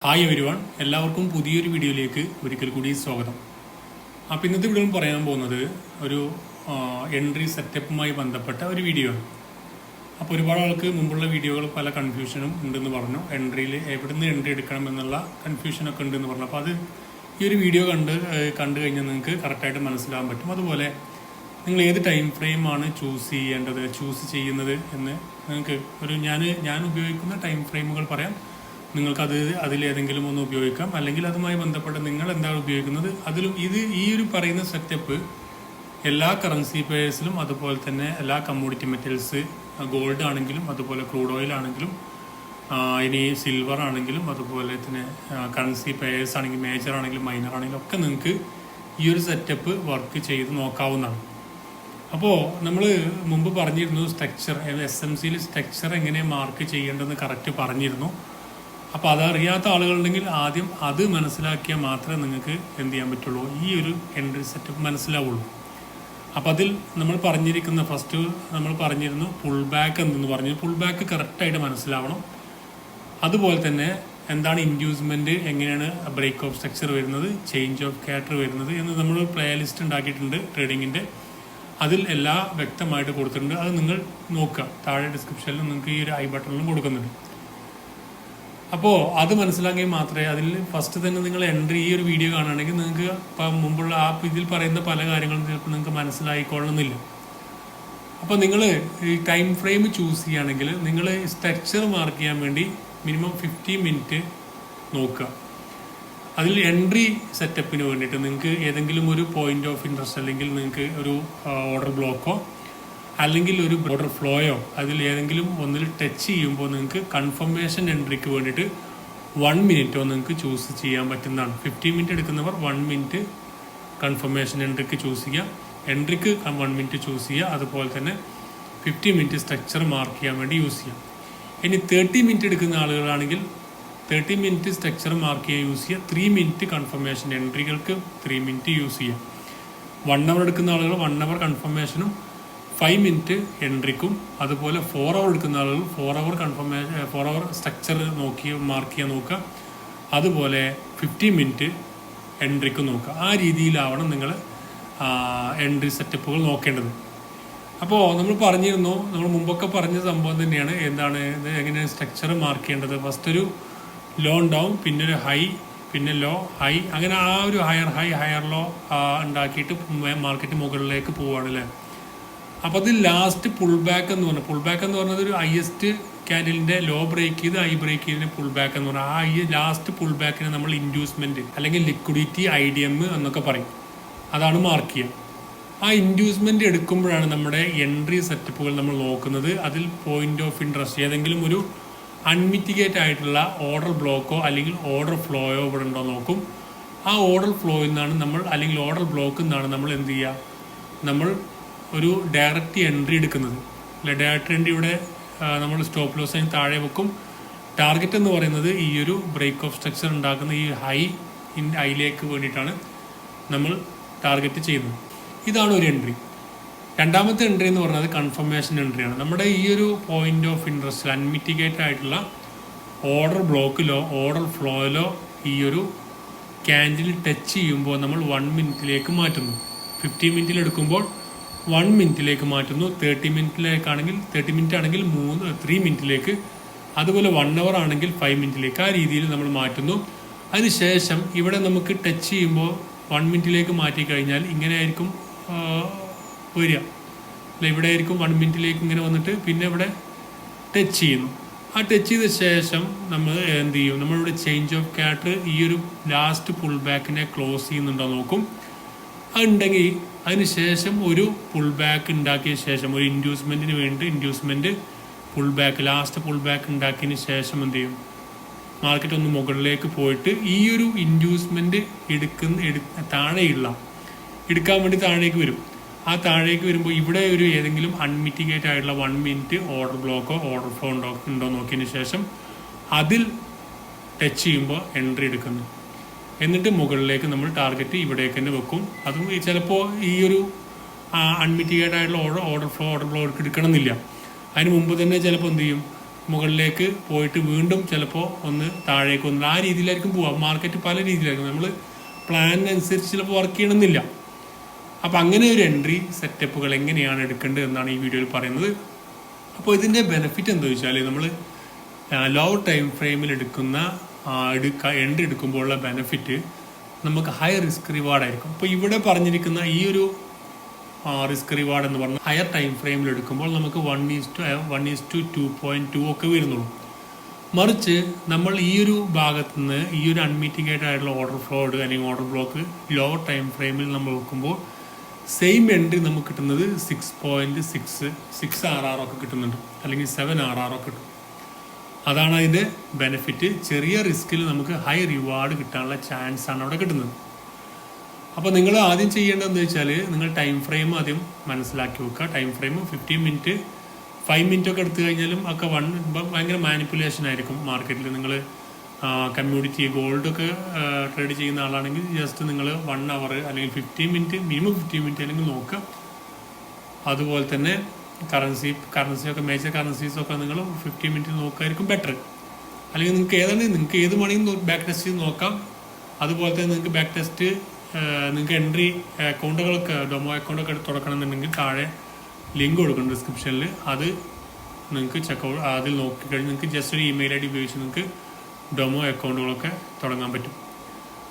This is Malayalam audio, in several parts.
ഹായ് എവരിവൺ, എല്ലാവർക്കും പുതിയൊരു വീഡിയോയിലേക്ക് ഒരിക്കൽ കൂടി സ്വാഗതം. അപ്പോൾ ഇന്നത്തെ വീഡിയോയിൽ പറയാൻ പോകുന്നത് ഒരു എൻട്രി സെറ്റപ്പുമായി ബന്ധപ്പെട്ട ഒരു വീഡിയോ ആണ്. അപ്പോൾ ഒരുപാട് ആൾക്ക് മുമ്പുള്ള വീഡിയോകൾ പല കൺഫ്യൂഷനും ഉണ്ടെന്ന് പറഞ്ഞു. എൻട്രിയിൽ എവിടുന്ന് എൻട്രി എടുക്കണം എന്നുള്ള കൺഫ്യൂഷനൊക്കെ ഉണ്ടെന്ന് പറഞ്ഞു. അപ്പോൾ അത് ഈ ഒരു വീഡിയോ കണ്ടു കഴിഞ്ഞാൽ നിങ്ങൾക്ക് കറക്റ്റായിട്ട് മനസ്സിലാകാൻ പറ്റും. അതുപോലെ നിങ്ങൾ ഏത് ടൈം ഫ്രെയിമാണ് ചൂസ് ചെയ്യുന്നത് എന്ന് നിങ്ങൾക്ക് ഞാൻ ഉപയോഗിക്കുന്ന ടൈം ഫ്രെയിമുകൾ പറയാം. നിങ്ങൾക്കത് അതിലേതെങ്കിലും ഒന്ന് ഉപയോഗിക്കാം, അല്ലെങ്കിൽ അതുമായി ബന്ധപ്പെട്ട് നിങ്ങൾ എന്താണ് ഉപയോഗിക്കുന്നത് ഈ ഒരു പറയുന്ന സെറ്റപ്പ് എല്ലാ കറൻസി പെയർസിലും, അതുപോലെ തന്നെ എല്ലാ കമ്മോഡിറ്റി മെറ്റൽസ്, ഗോൾഡ് ആണെങ്കിലും, അതുപോലെ ക്രൂഡ് ഓയിൽ ആണെങ്കിലും, ഇനി സിൽവർ ആണെങ്കിലും, അതുപോലെ തന്നെ കറൻസി പെയർസ് ആണെങ്കിൽ, മേജർ ആണെങ്കിലും മൈനർ ആണെങ്കിലും ഒക്കെ നിങ്ങൾക്ക് ഈ ഒരു സെറ്റപ്പ് വർക്ക് ചെയ്ത് നോക്കാവുന്നതാണ്. അപ്പോൾ നമ്മൾ മുമ്പ് പറഞ്ഞിരുന്നു സ്ട്രക്ചർ, SMCയിൽ സ്ട്രക്ചർ എങ്ങനെ മാർക്ക് ചെയ്യേണ്ടതെന്ന് കറക്റ്റ് പറഞ്ഞിരുന്നു. അപ്പോൾ അതറിയാത്ത ആളുകളുണ്ടെങ്കിൽ ആദ്യം അത് മനസ്സിലാക്കിയാൽ മാത്രമേ നിങ്ങൾക്ക് എന്ത് ചെയ്യാൻ പറ്റുള്ളൂ, ഈ ഒരു എൻട്രി സെറ്റപ്പ് മനസ്സിലാവുള്ളൂ. അപ്പോൾ അതിൽ നമ്മൾ പറഞ്ഞിരുന്നു പുൾ ബാക്ക് എന്തെന്ന് പറഞ്ഞു. പുൾ ബാക്ക് കറക്റ്റായിട്ട് മനസ്സിലാവണം. അതുപോലെ തന്നെ എന്താണ് ഇൻഡ്യൂസ്മെൻറ്റ്, എങ്ങനെയാണ് ബ്രേക്ക് ഓഫ് സ്ട്രക്ചർ വരുന്നത്, ചേഞ്ച് ഓഫ് കാറ്റർ വരുന്നത് എന്ന് നമ്മൾ പ്ലേ ലിസ്റ്റ് ഉണ്ടാക്കിയിട്ടുണ്ട് ട്രേഡിങ്ങിൻ്റെ. അതിൽ എല്ലാം വ്യക്തമായിട്ട് കൊടുത്തിട്ടുണ്ട്. അത് നിങ്ങൾ നോക്കുക, താഴെ ഡിസ്ക്രിപ്ഷനിൽ നിങ്ങൾക്ക് ഈ ഒരു ഐ ബട്ടണിലും കൊടുക്കുന്നുണ്ട്. അപ്പോൾ അത് മനസ്സിലാക്കിയാൽ മാത്രമേ അതിൽ ഫസ്റ്റ് തന്നെ നിങ്ങൾ എൻട്രി ഈ ഒരു വീഡിയോ കാണുകയാണെങ്കിൽ നിങ്ങൾക്ക് ഇപ്പം മുമ്പുള്ള ഇതിൽ പറയുന്ന പല കാര്യങ്ങളും ചിലപ്പോൾ നിങ്ങൾക്ക് മനസ്സിലായിക്കൊള്ളണമെന്നില്ല. അപ്പോൾ നിങ്ങൾ ഈ ടൈം ഫ്രെയിം ചൂസ് ചെയ്യുകയാണെങ്കിൽ നിങ്ങൾ സ്ട്രക്ചർ മാർക്ക് ചെയ്യാൻ വേണ്ടി മിനിമം 50 മിനിറ്റ് നോക്കുക. അതിൽ എൻട്രി സെറ്റപ്പിന് വേണ്ടിയിട്ട് നിങ്ങൾക്ക് ഏതെങ്കിലും ഒരു പോയിന്റ് ഓഫ് ഇൻട്രസ്റ്റ്, അല്ലെങ്കിൽ നിങ്ങൾക്ക് ഒരു ഓർഡർ ബ്ലോക്കോ അല്ലെങ്കിൽ ഒരു ഓർഡർ ഫ്ലോയോ അതിൽ ഏതെങ്കിലും ഒന്നിൽ ടച്ച് ചെയ്യുമ്പോൾ നിങ്ങൾക്ക് കൺഫർമേഷൻ എൻട്രിക്ക് വേണ്ടിയിട്ട് 1 മിനിറ്റോ നിങ്ങൾക്ക് ചൂസ് ചെയ്യാൻ പറ്റുന്നതാണ്. 50 മിനിറ്റ് എടുക്കുന്നവർ 1 മിനിറ്റ് കൺഫർമേഷൻ എൻട്രിക്ക് ചൂസ് ചെയ്യുക, എൻട്രിക്ക് 1 മിനിറ്റ് ചൂസ് ചെയ്യുക. അതുപോലെ തന്നെ 50 മിനിറ്റ് സ്ട്രക്ചർ മാർക്ക് ചെയ്യാൻ വേണ്ടി യൂസ് ചെയ്യാം. ഇനി 30 മിനിറ്റ് എടുക്കുന്ന ആളുകളാണെങ്കിൽ 30 മിനിറ്റ് സ്ട്രക്ചർ മാർക്ക് ചെയ്യാൻ യൂസ് ചെയ്യുക. 3 മിനിറ്റ് കൺഫർമേഷൻ എൻട്രികൾക്ക് 3 മിനിറ്റ് യൂസ് ചെയ്യാം. 1 അവർ എടുക്കുന്ന ആളുകൾ 1 അവർ കൺഫർമേഷനും 5 മിനിറ്റ് എൻട്രിക്കും, അതുപോലെ 4 അവർ എടുക്കുന്ന ആളുകൾ 4 അവർ സ്ട്രക്ചർ മാർക്ക് ചെയ്യാൻ നോക്കുക. അതുപോലെ 50 മിനിറ്റ് എൻട്രിക്കും നോക്കുക. ആ രീതിയിലാവണം നിങ്ങൾ എൻട്രി സെറ്റപ്പുകൾ നോക്കേണ്ടത്. അപ്പോൾ നമ്മൾ മുമ്പൊക്കെ പറഞ്ഞ സംഭവം തന്നെയാണ്. എന്താണ് ഇത്, എങ്ങനെയാണ് സ്ട്രക്ചർ മാർക്ക് ചെയ്യേണ്ടത്. ഫസ്റ്റ് ഒരു ലോ ഉണ്ടാവും, പിന്നെ ഒരു ഹൈ, പിന്നെ ലോ, ഹൈ, അങ്ങനെ ആ ഒരു ഹയർ ലോ ഉണ്ടാക്കിയിട്ട് മാർക്കറ്റ് മുകളിലേക്ക് പോവുകയാണ് അല്ലേ. അപ്പോൾ അത് ലാസ്റ്റ് പുൾ ബാക്ക് എന്ന് പറഞ്ഞത് ഒരു ഹയസ്റ്റ് ക്യാൻഡിലിൻ്റെ ലോ ബ്രേക്ക് ചെയ്ത് ഹൈ ബ്രേക്ക് ചെയ്തതിന് പുൾ ബാക്ക് എന്ന് പറഞ്ഞാൽ ആ ലാസ്റ്റ് പുൾ ബാക്കിനെ നമ്മൾ ഇൻഡ്യൂസ്മെൻറ്റ് അല്ലെങ്കിൽ ലിക്വിഡിറ്റി IDM എന്നൊക്കെ പറയും. അതാണ് മാർക്ക് ചെയ്യുക. ആ ഇൻഡ്യൂസ്മെൻറ്റ് എടുക്കുമ്പോഴാണ് നമ്മുടെ എൻട്രി സെറ്റപ്പുകൾ നമ്മൾ നോക്കുന്നത്. അതിൽ പോയിന്റ് ഓഫ് ഇൻട്രസ്റ്റ്, ഏതെങ്കിലും ഒരു അൺമിറ്റിഗേറ്റ് ആയിട്ടുള്ള ഓർഡർ ബ്ലോക്കോ അല്ലെങ്കിൽ ഓർഡർ ഫ്ലോയോ ഇവിടെ ഉണ്ടോ നോക്കും. ആ ഓർഡർ ഫ്ലോയിൽ നിന്നാണ് അല്ലെങ്കിൽ ഓർഡർ ബ്ലോക്കിൽ നിന്നാണ് നമ്മൾ എന്ത് ചെയ്യുക, നമ്മൾ ഒരു ഡയറക്റ്റ് എൻട്രി എടുക്കുന്നത്. അല്ലെ, ഡയറക്റ്റ് എൻട്രി ഇവിടെ നമ്മൾ സ്റ്റോപ്പ് ലോസ് അതിന് താഴെ വെക്കും. ടാർഗറ്റ് എന്ന് പറയുന്നത് ഈ ഒരു ബ്രേക്ക് ഓഫ് സ്ട്രക്ചർ ഉണ്ടാക്കുന്ന ഈ ഹൈയിലേക്ക് വേണ്ടിയിട്ടാണ് നമ്മൾ ടാർഗറ്റ് ചെയ്യുന്നത്. ഇതാണ് ഒരു എൻട്രി. രണ്ടാമത്തെ എൻട്രി എന്ന് പറയുന്നത് കൺഫർമേഷൻ എൻട്രിയാണ്. നമ്മുടെ ഈ ഒരു പോയിന്റ് ഓഫ് ഇൻട്രസ്റ്റിൽ അൺമിറ്റിഗേറ്റ് ആയിട്ടുള്ള ഓർഡർ ബ്ലോക്കിലോ ഓർഡർ ഫ്ലോയിലോ ഈ ഒരു ക്യാൻഡിൽ ടച്ച് ചെയ്യുമ്പോൾ നമ്മൾ 1 മിനിറ്റിലേക്ക് മാറ്റുന്നു. 50 മിനിറ്റിൽ എടുക്കുമ്പോൾ 1 മിനിറ്റിലേക്ക് മാറ്റുന്നു. 30 മിനിറ്റ് ആണെങ്കിൽ 3 മിനിറ്റിലേക്ക്, അതുപോലെ 1 അവർ ആണെങ്കിൽ 5 മിനിറ്റിലേക്ക്, ആ രീതിയിൽ നമ്മൾ മാറ്റുന്നു. അതിനുശേഷം ഇവിടെ നമുക്ക് ടച്ച് ചെയ്യുമ്പോൾ 1 മിനിറ്റിലേക്ക് മാറ്റി കഴിഞ്ഞാൽ ഇങ്ങനെ ആയിരിക്കും വരിക. അല്ല, ഇവിടെ ആയിരിക്കും 1 മിനിറ്റിലേക്ക് ഇങ്ങനെ വന്നിട്ട് പിന്നെ ഇവിടെ ടച്ച് ചെയ്യുന്നു. ആ ടച്ച് ചെയ്ത ശേഷം നമ്മൾ എന്ത് ചെയ്യും, നമ്മളിവിടെ ചേഞ്ച് ഓഫ് കാറ്റർ ഈ ഒരു ലാസ്റ്റ് പുൾ ബാക്കിനെ ക്ലോസ് ചെയ്യുന്നുണ്ടോ നോക്കും. അതുണ്ടെങ്കിൽ അതിനുശേഷം ഒരു പുൾ ബാക്ക് ഉണ്ടാക്കിയ ശേഷം, ഒരു ഇൻഡ്യൂസ്മെൻറ്റിന് വേണ്ടി ലാസ്റ്റ് പുൾ ബാക്ക് ഉണ്ടാക്കിയതിന് ശേഷം എന്ത് ചെയ്യും, മാർക്കറ്റ് ഒന്ന് മുകളിലേക്ക് പോയിട്ട് ഈ ഒരു ഇൻഡ്യൂസ്മെൻറ്റ് എടുക്കാൻ വേണ്ടി താഴേക്ക് വരും. ആ താഴേക്ക് വരുമ്പോൾ ഇവിടെ ഒരു ഏതെങ്കിലും അൺമിറ്റിഗേറ്റ് ആയിട്ടുള്ള 1 മിനിറ്റ് ഓർഡർ ബ്ലോക്കോ ഓർഡർ ഫ്ലോ ഉണ്ടോ നോക്കിയതിന് ശേഷം അതിൽ ടച്ച് ചെയ്യുമ്പോൾ എൻട്രി എടുക്കുന്നു. എന്നിട്ട് മുകളിലേക്ക് നമ്മൾ ടാർഗറ്റ് ഇവിടേക്ക് തന്നെ വെക്കും. അതും ചിലപ്പോൾ ഈ ഒരു അൺമിറ്റിഗേറ്റ് ആയിട്ടുള്ള ഓർഡർ ഫ്ലോ എടുക്കണം എന്നില്ല. അതിന് മുമ്പ് തന്നെ ചിലപ്പോൾ എന്ത് ചെയ്യും, മുകളിലേക്ക് പോയിട്ട് വീണ്ടും ചിലപ്പോൾ ഒന്ന് താഴേക്ക് വന്ന് ആ രീതിയിലായിരിക്കും പോവാം. മാർക്കറ്റ് പല രീതിയിലായിരിക്കും. നമ്മൾ പ്ലാനിനനുസരിച്ച് ചിലപ്പോൾ വർക്ക് ചെയ്യണമെന്നില്ല. അപ്പോൾ അങ്ങനെ ഒരു എൻട്രി സെറ്റപ്പുകൾ എങ്ങനെയാണ് എടുക്കേണ്ടത് എന്നാണ് ഈ വീഡിയോയിൽ പറയുന്നത്. അപ്പോൾ ഇതിൻ്റെ ബെനിഫിറ്റ് എന്താ വെച്ചാൽ നമ്മൾ ലോ ടൈം ഫ്രെയിമിൽ എടുക്കുന്ന എൻട്രി എടുക്കുമ്പോഴുള്ള ബെനിഫിറ്റ് നമുക്ക് ഹൈ റിസ്ക് റിവാർഡായിരിക്കും. അപ്പോൾ ഇവിടെ പറഞ്ഞിരിക്കുന്ന ഈ ഒരു റിസ്ക് റിവാർഡ് എന്ന് പറഞ്ഞാൽ ഹയർ ടൈം ഫ്രെയിമിൽ എടുക്കുമ്പോൾ നമുക്ക് 1:2.2 ഒക്കെ വരുന്നുള്ളൂ. മറിച്ച് നമ്മൾ ഈ ഒരു ഭാഗത്തു നിന്ന് ഈ ഒരു അൺമിറ്റിഗേറ്റഡ് ആയിട്ടുള്ള ഓർഡർ ഫ്ലോഡ് അല്ലെങ്കിൽ ഓർഡർ ബ്ലോക്ക് ലോ ടൈം ഫ്രെയിമിൽ നമ്മൾ നോക്കുമ്പോൾ സെയിം എൻട്രി നമുക്ക് കിട്ടുന്നത് 6.6 RR ഒക്കെ കിട്ടുന്നുണ്ട്, അല്ലെങ്കിൽ 7 RR ഒക്കെ കിട്ടും. അതാണ് അതിൻ്റെ ബെനിഫിറ്റ്. ചെറിയ റിസ്കിൽ നമുക്ക് ഹൈ റിവാർഡ് കിട്ടാനുള്ള ചാൻസ് ആണ് അവിടെ കിട്ടുന്നത്. അപ്പോൾ നിങ്ങൾ ആദ്യം ചെയ്യേണ്ടതെന്ന് വെച്ചാൽ നിങ്ങൾ ടൈം ഫ്രെയിം ആദ്യം മനസ്സിലാക്കി വെക്കുക. ടൈം ഫ്രെയിം 15 മിനിറ്റ് 5 മിനിറ്റ് ഒക്കെ എടുത്തു കഴിഞ്ഞാലും ഒക്കെ ഭയങ്കര മാനിപ്പുലേഷൻ ആയിരിക്കും മാർക്കറ്റിൽ. നിങ്ങൾ കമ്മ്യൂണിറ്റി ഗോൾഡൊക്കെ ട്രേഡ് ചെയ്യുന്ന ആളാണെങ്കിൽ ജസ്റ്റ് നിങ്ങൾ 1 അവർ അല്ലെങ്കിൽ 15 മിനിറ്റ് മിനിമം 15 മിനിറ്റ് അല്ലെങ്കിൽ നോക്കുക. അതുപോലെ തന്നെ കറൻസിയൊക്കെ മേജർ കറൻസീസൊക്കെ നിങ്ങൾ 15 മിനിറ്റ് നോക്കുകയായിരിക്കും ബെറ്റർ. അല്ലെങ്കിൽ നിങ്ങൾക്ക് ഏത് മണിയും ബാക്ക് ടെസ്റ്റ് ചെയ്ത് നോക്കാം. അതുപോലെ തന്നെ നിങ്ങൾക്ക് ബാക്ക് ടെസ്റ്റ് നിങ്ങൾക്ക് എൻട്രി അക്കൗണ്ടുകളൊക്കെ ഡൊമോ അക്കൗണ്ടൊക്കെ തുറക്കണമെന്നുണ്ടെങ്കിൽ താഴെ ലിങ്ക് കൊടുക്കണം ഡിസ്ക്രിപ്ഷനിൽ. അത് നിങ്ങൾക്ക് ചെക്കൗട്ട് അതിൽ നോക്കിക്കഴിഞ്ഞ് നിങ്ങൾക്ക് ജസ്റ്റ് ഒരു ഇമെയിൽ ID ഉപയോഗിച്ച് നിങ്ങൾക്ക് ഡൊമോ അക്കൗണ്ടുകളൊക്കെ തുടങ്ങാൻ പറ്റും.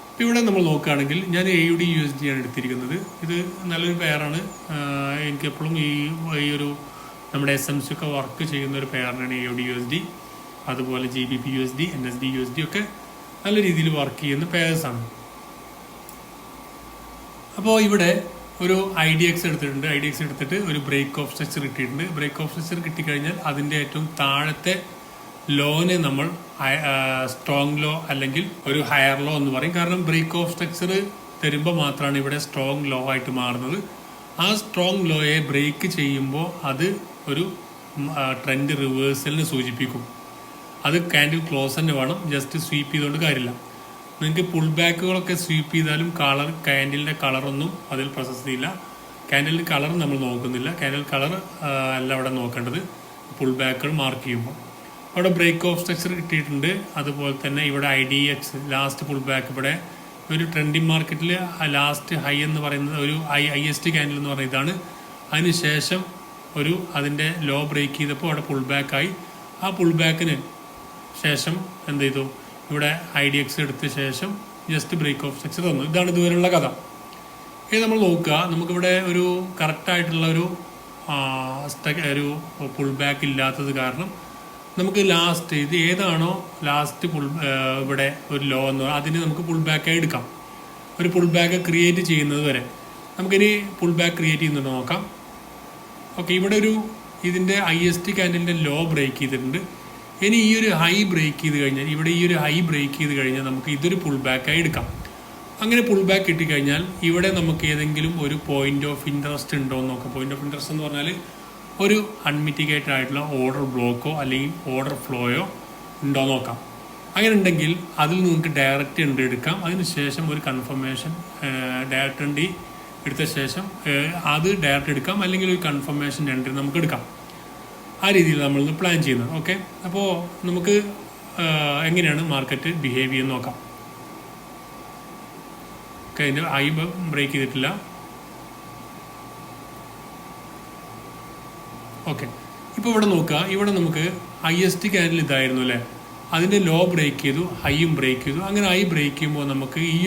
ഇപ്പോൾ ഇവിടെ നമ്മൾ നോക്കുകയാണെങ്കിൽ ഞാൻ AUD/USD ആണ് എടുത്തിരിക്കുന്നത്. ഇത് നല്ലൊരു പെയറാണ്. എനിക്ക് എപ്പോഴും ഈ ഒരു നമ്മുടെ SMC ഒക്കെ വർക്ക് ചെയ്യുന്ന ഒരു പെയറിനാണ് AUD/USD. അതുപോലെ GBP/USD, NSD/USD ഒക്കെ നല്ല രീതിയിൽ വർക്ക് ചെയ്യുന്ന പെയർസാണ്. അപ്പോൾ ഇവിടെ ഒരു IDX എടുത്തിട്ടുണ്ട്. IDX എടുത്തിട്ട് ഒരു ബ്രേക്ക് ഓഫ് സ്ട്രക്ചർ കിട്ടിയിട്ടുണ്ട്. ബ്രേക്ക് ഓഫ് സ്ട്രക്ചർ കിട്ടിക്കഴിഞ്ഞാൽ അതിൻ്റെ ഏറ്റവും താഴത്തെ ലോനെ നമ്മൾ സ്ട്രോങ് ലോ അല്ലെങ്കിൽ ഒരു ഹയർ ലോ എന്ന് പറയും. കാരണം ബ്രേക്ക് ഓഫ് സ്ട്രക്ചർ തരുമ്പോൾ മാത്രമാണ് ഇവിടെ സ്ട്രോങ് ലോ ആയിട്ട് മാറുന്നത്. ആ സ്ട്രോങ് ലോയെ ബ്രേക്ക് ചെയ്യുമ്പോൾ അത് ഒരു ട്രെൻഡ് റിവേഴ്സലിന് സൂചിപ്പിക്കും. അത് ക്യാൻഡിൽ ക്ലോസ് തന്നെ വേണം, ജസ്റ്റ് സ്വീപ്പ് ചെയ്തുകൊണ്ട് കാര്യമില്ല. നിങ്ങൾക്ക് പുൾ ബാക്കുകളൊക്കെ സ്വീപ്പ് ചെയ്താലും ക്യാൻഡിലിൻ്റെ കളറൊന്നും അതിൽ പ്രസക്തിയില്ല. ക്യാൻഡിലിൻ്റെ കളർ നമ്മൾ നോക്കുന്നില്ല. ക്യാൻഡിൽ കളർ അല്ല അവിടെ നോക്കേണ്ടത്, പുൾ ബാക്കുകൾ മാർക്ക് ചെയ്യുമ്പോൾ. അവിടെ ബ്രേക്ക് ഓഫ് സ്ട്രക്ചർ കിട്ടിയിട്ടുണ്ട്. അതുപോലെ തന്നെ ഇവിടെ IDX ലാസ്റ്റ് പുൾ ബാക്ക്, ഇവിടെ ഒരു ട്രെൻഡിങ് മാർക്കറ്റിൽ ലാസ്റ്റ് ഹൈ എന്ന് പറയുന്നത് ഒരു highest ക്യാൻഡിൽ എന്ന് പറയുന്നത് ഇതാണ്. അതിനുശേഷം അതിൻ്റെ ലോ ബ്രേക്ക് ചെയ്തപ്പോൾ അവിടെ പുൾ ബാക്കായി. ആ പുൾ ബാക്കിന് ശേഷം എന്ത് ചെയ്തു, ഇവിടെ IDX എടുത്ത ശേഷം ജസ്റ്റ് ബ്രേക്ക് ഓഫ് സ്ട്രക്ചർ തന്നു. ഇതാണ് ഇതുവരെയുള്ള കഥ. ഇത് നമ്മൾ നോക്കുക, നമുക്കിവിടെ ഒരു കറക്റ്റായിട്ടുള്ള ഒരു പുൾ ബാക്ക് ഇല്ലാത്തത് കാരണം നമുക്ക് ലാസ്റ്റ് ഇത് ഏതാണോ ലാസ്റ്റ് ഇവിടെ ഒരു ലോ എന്ന് പറഞ്ഞാൽ അതിന് നമുക്ക് പുൾ ബാക്കായി എടുക്കാം. ഒരു പുൾ ബാക്ക് ക്രിയേറ്റ് ചെയ്യുന്നത് വരെ നമുക്കിനി പുൾ ബാക്ക് ക്രിയേറ്റ് ചെയ്യുന്നുണ്ടോ നോക്കാം. ഓക്കെ, ഇവിടെ ഇതിൻ്റെ highest ക്യാൻഡിലിൻ്റെ ലോ ബ്രേക്ക് ചെയ്തിട്ടുണ്ട്. ഇനി ഈ ഒരു ഹൈ ബ്രേക്ക് ചെയ്ത് കഴിഞ്ഞാൽ ഇവിടെ ഈ ഒരു ഹൈ ബ്രേക്ക് ചെയ്ത് കഴിഞ്ഞാൽ നമുക്ക് ഇതൊരു പുൾ ബാക്കായി എടുക്കാം. അങ്ങനെ പുൾ ബാക്ക് കിട്ടിക്കഴിഞ്ഞാൽ ഇവിടെ നമുക്ക് ഏതെങ്കിലും ഒരു പോയിന്റ് ഓഫ് ഇൻട്രസ്റ്റ് ഉണ്ടോ എന്ന് നോക്കാം. പോയിന്റ് ഓഫ് ഇൻട്രസ്റ്റ് എന്ന് പറഞ്ഞാൽ ഒരു അൺമിറ്റിഗേറ്റഡ് ആയിട്ടുള്ള ഓർഡർ ബ്ലോക്കോ അല്ലെങ്കിൽ ഓർഡർ ഫ്ലോയോ ഉണ്ടോ നോക്കാം. അങ്ങനെ ഉണ്ടെങ്കിൽ അതിൽ നിങ്ങൾക്ക് ഡയറക്റ്റ് എൻട്രി എടുക്കാം. അതിനുശേഷം ഒരു കൺഫർമേഷൻ ഡയറക്റ്റ് എൻട്രി എടുത്ത ശേഷം അത് ഡയറക്റ്റ് എടുക്കാം, അല്ലെങ്കിൽ ഒരു കൺഫർമേഷൻ എൻട്രി നമുക്ക് എടുക്കാം. ആ രീതിയിൽ നമ്മളിന്ന് പ്ലാൻ ചെയ്യുന്നത്. ഓക്കെ, അപ്പോൾ നമുക്ക് എങ്ങനെയാണ് മാർക്കറ്റ് ബിഹേവ് ചെയ്യുന്നത് നോക്കാം. ഓക്കെ, അതിൻ്റെ ഹൈ ബ്രേക്ക് ചെയ്തിട്ടില്ല. ഓക്കെ, ഇപ്പോൾ ഇവിടെ നോക്കുക, ഇവിടെ നമുക്ക് highest ക്യാൻഡിൽ ഇതായിരുന്നു അല്ലേ, അതിൻ്റെ ലോ ബ്രേക്ക് ചെയ്തു, ഹൈയും ബ്രേക്ക് ചെയ്തു. അങ്ങനെ ഹൈ ബ്രേക്ക് ചെയ്യുമ്പോൾ നമുക്ക് ഈ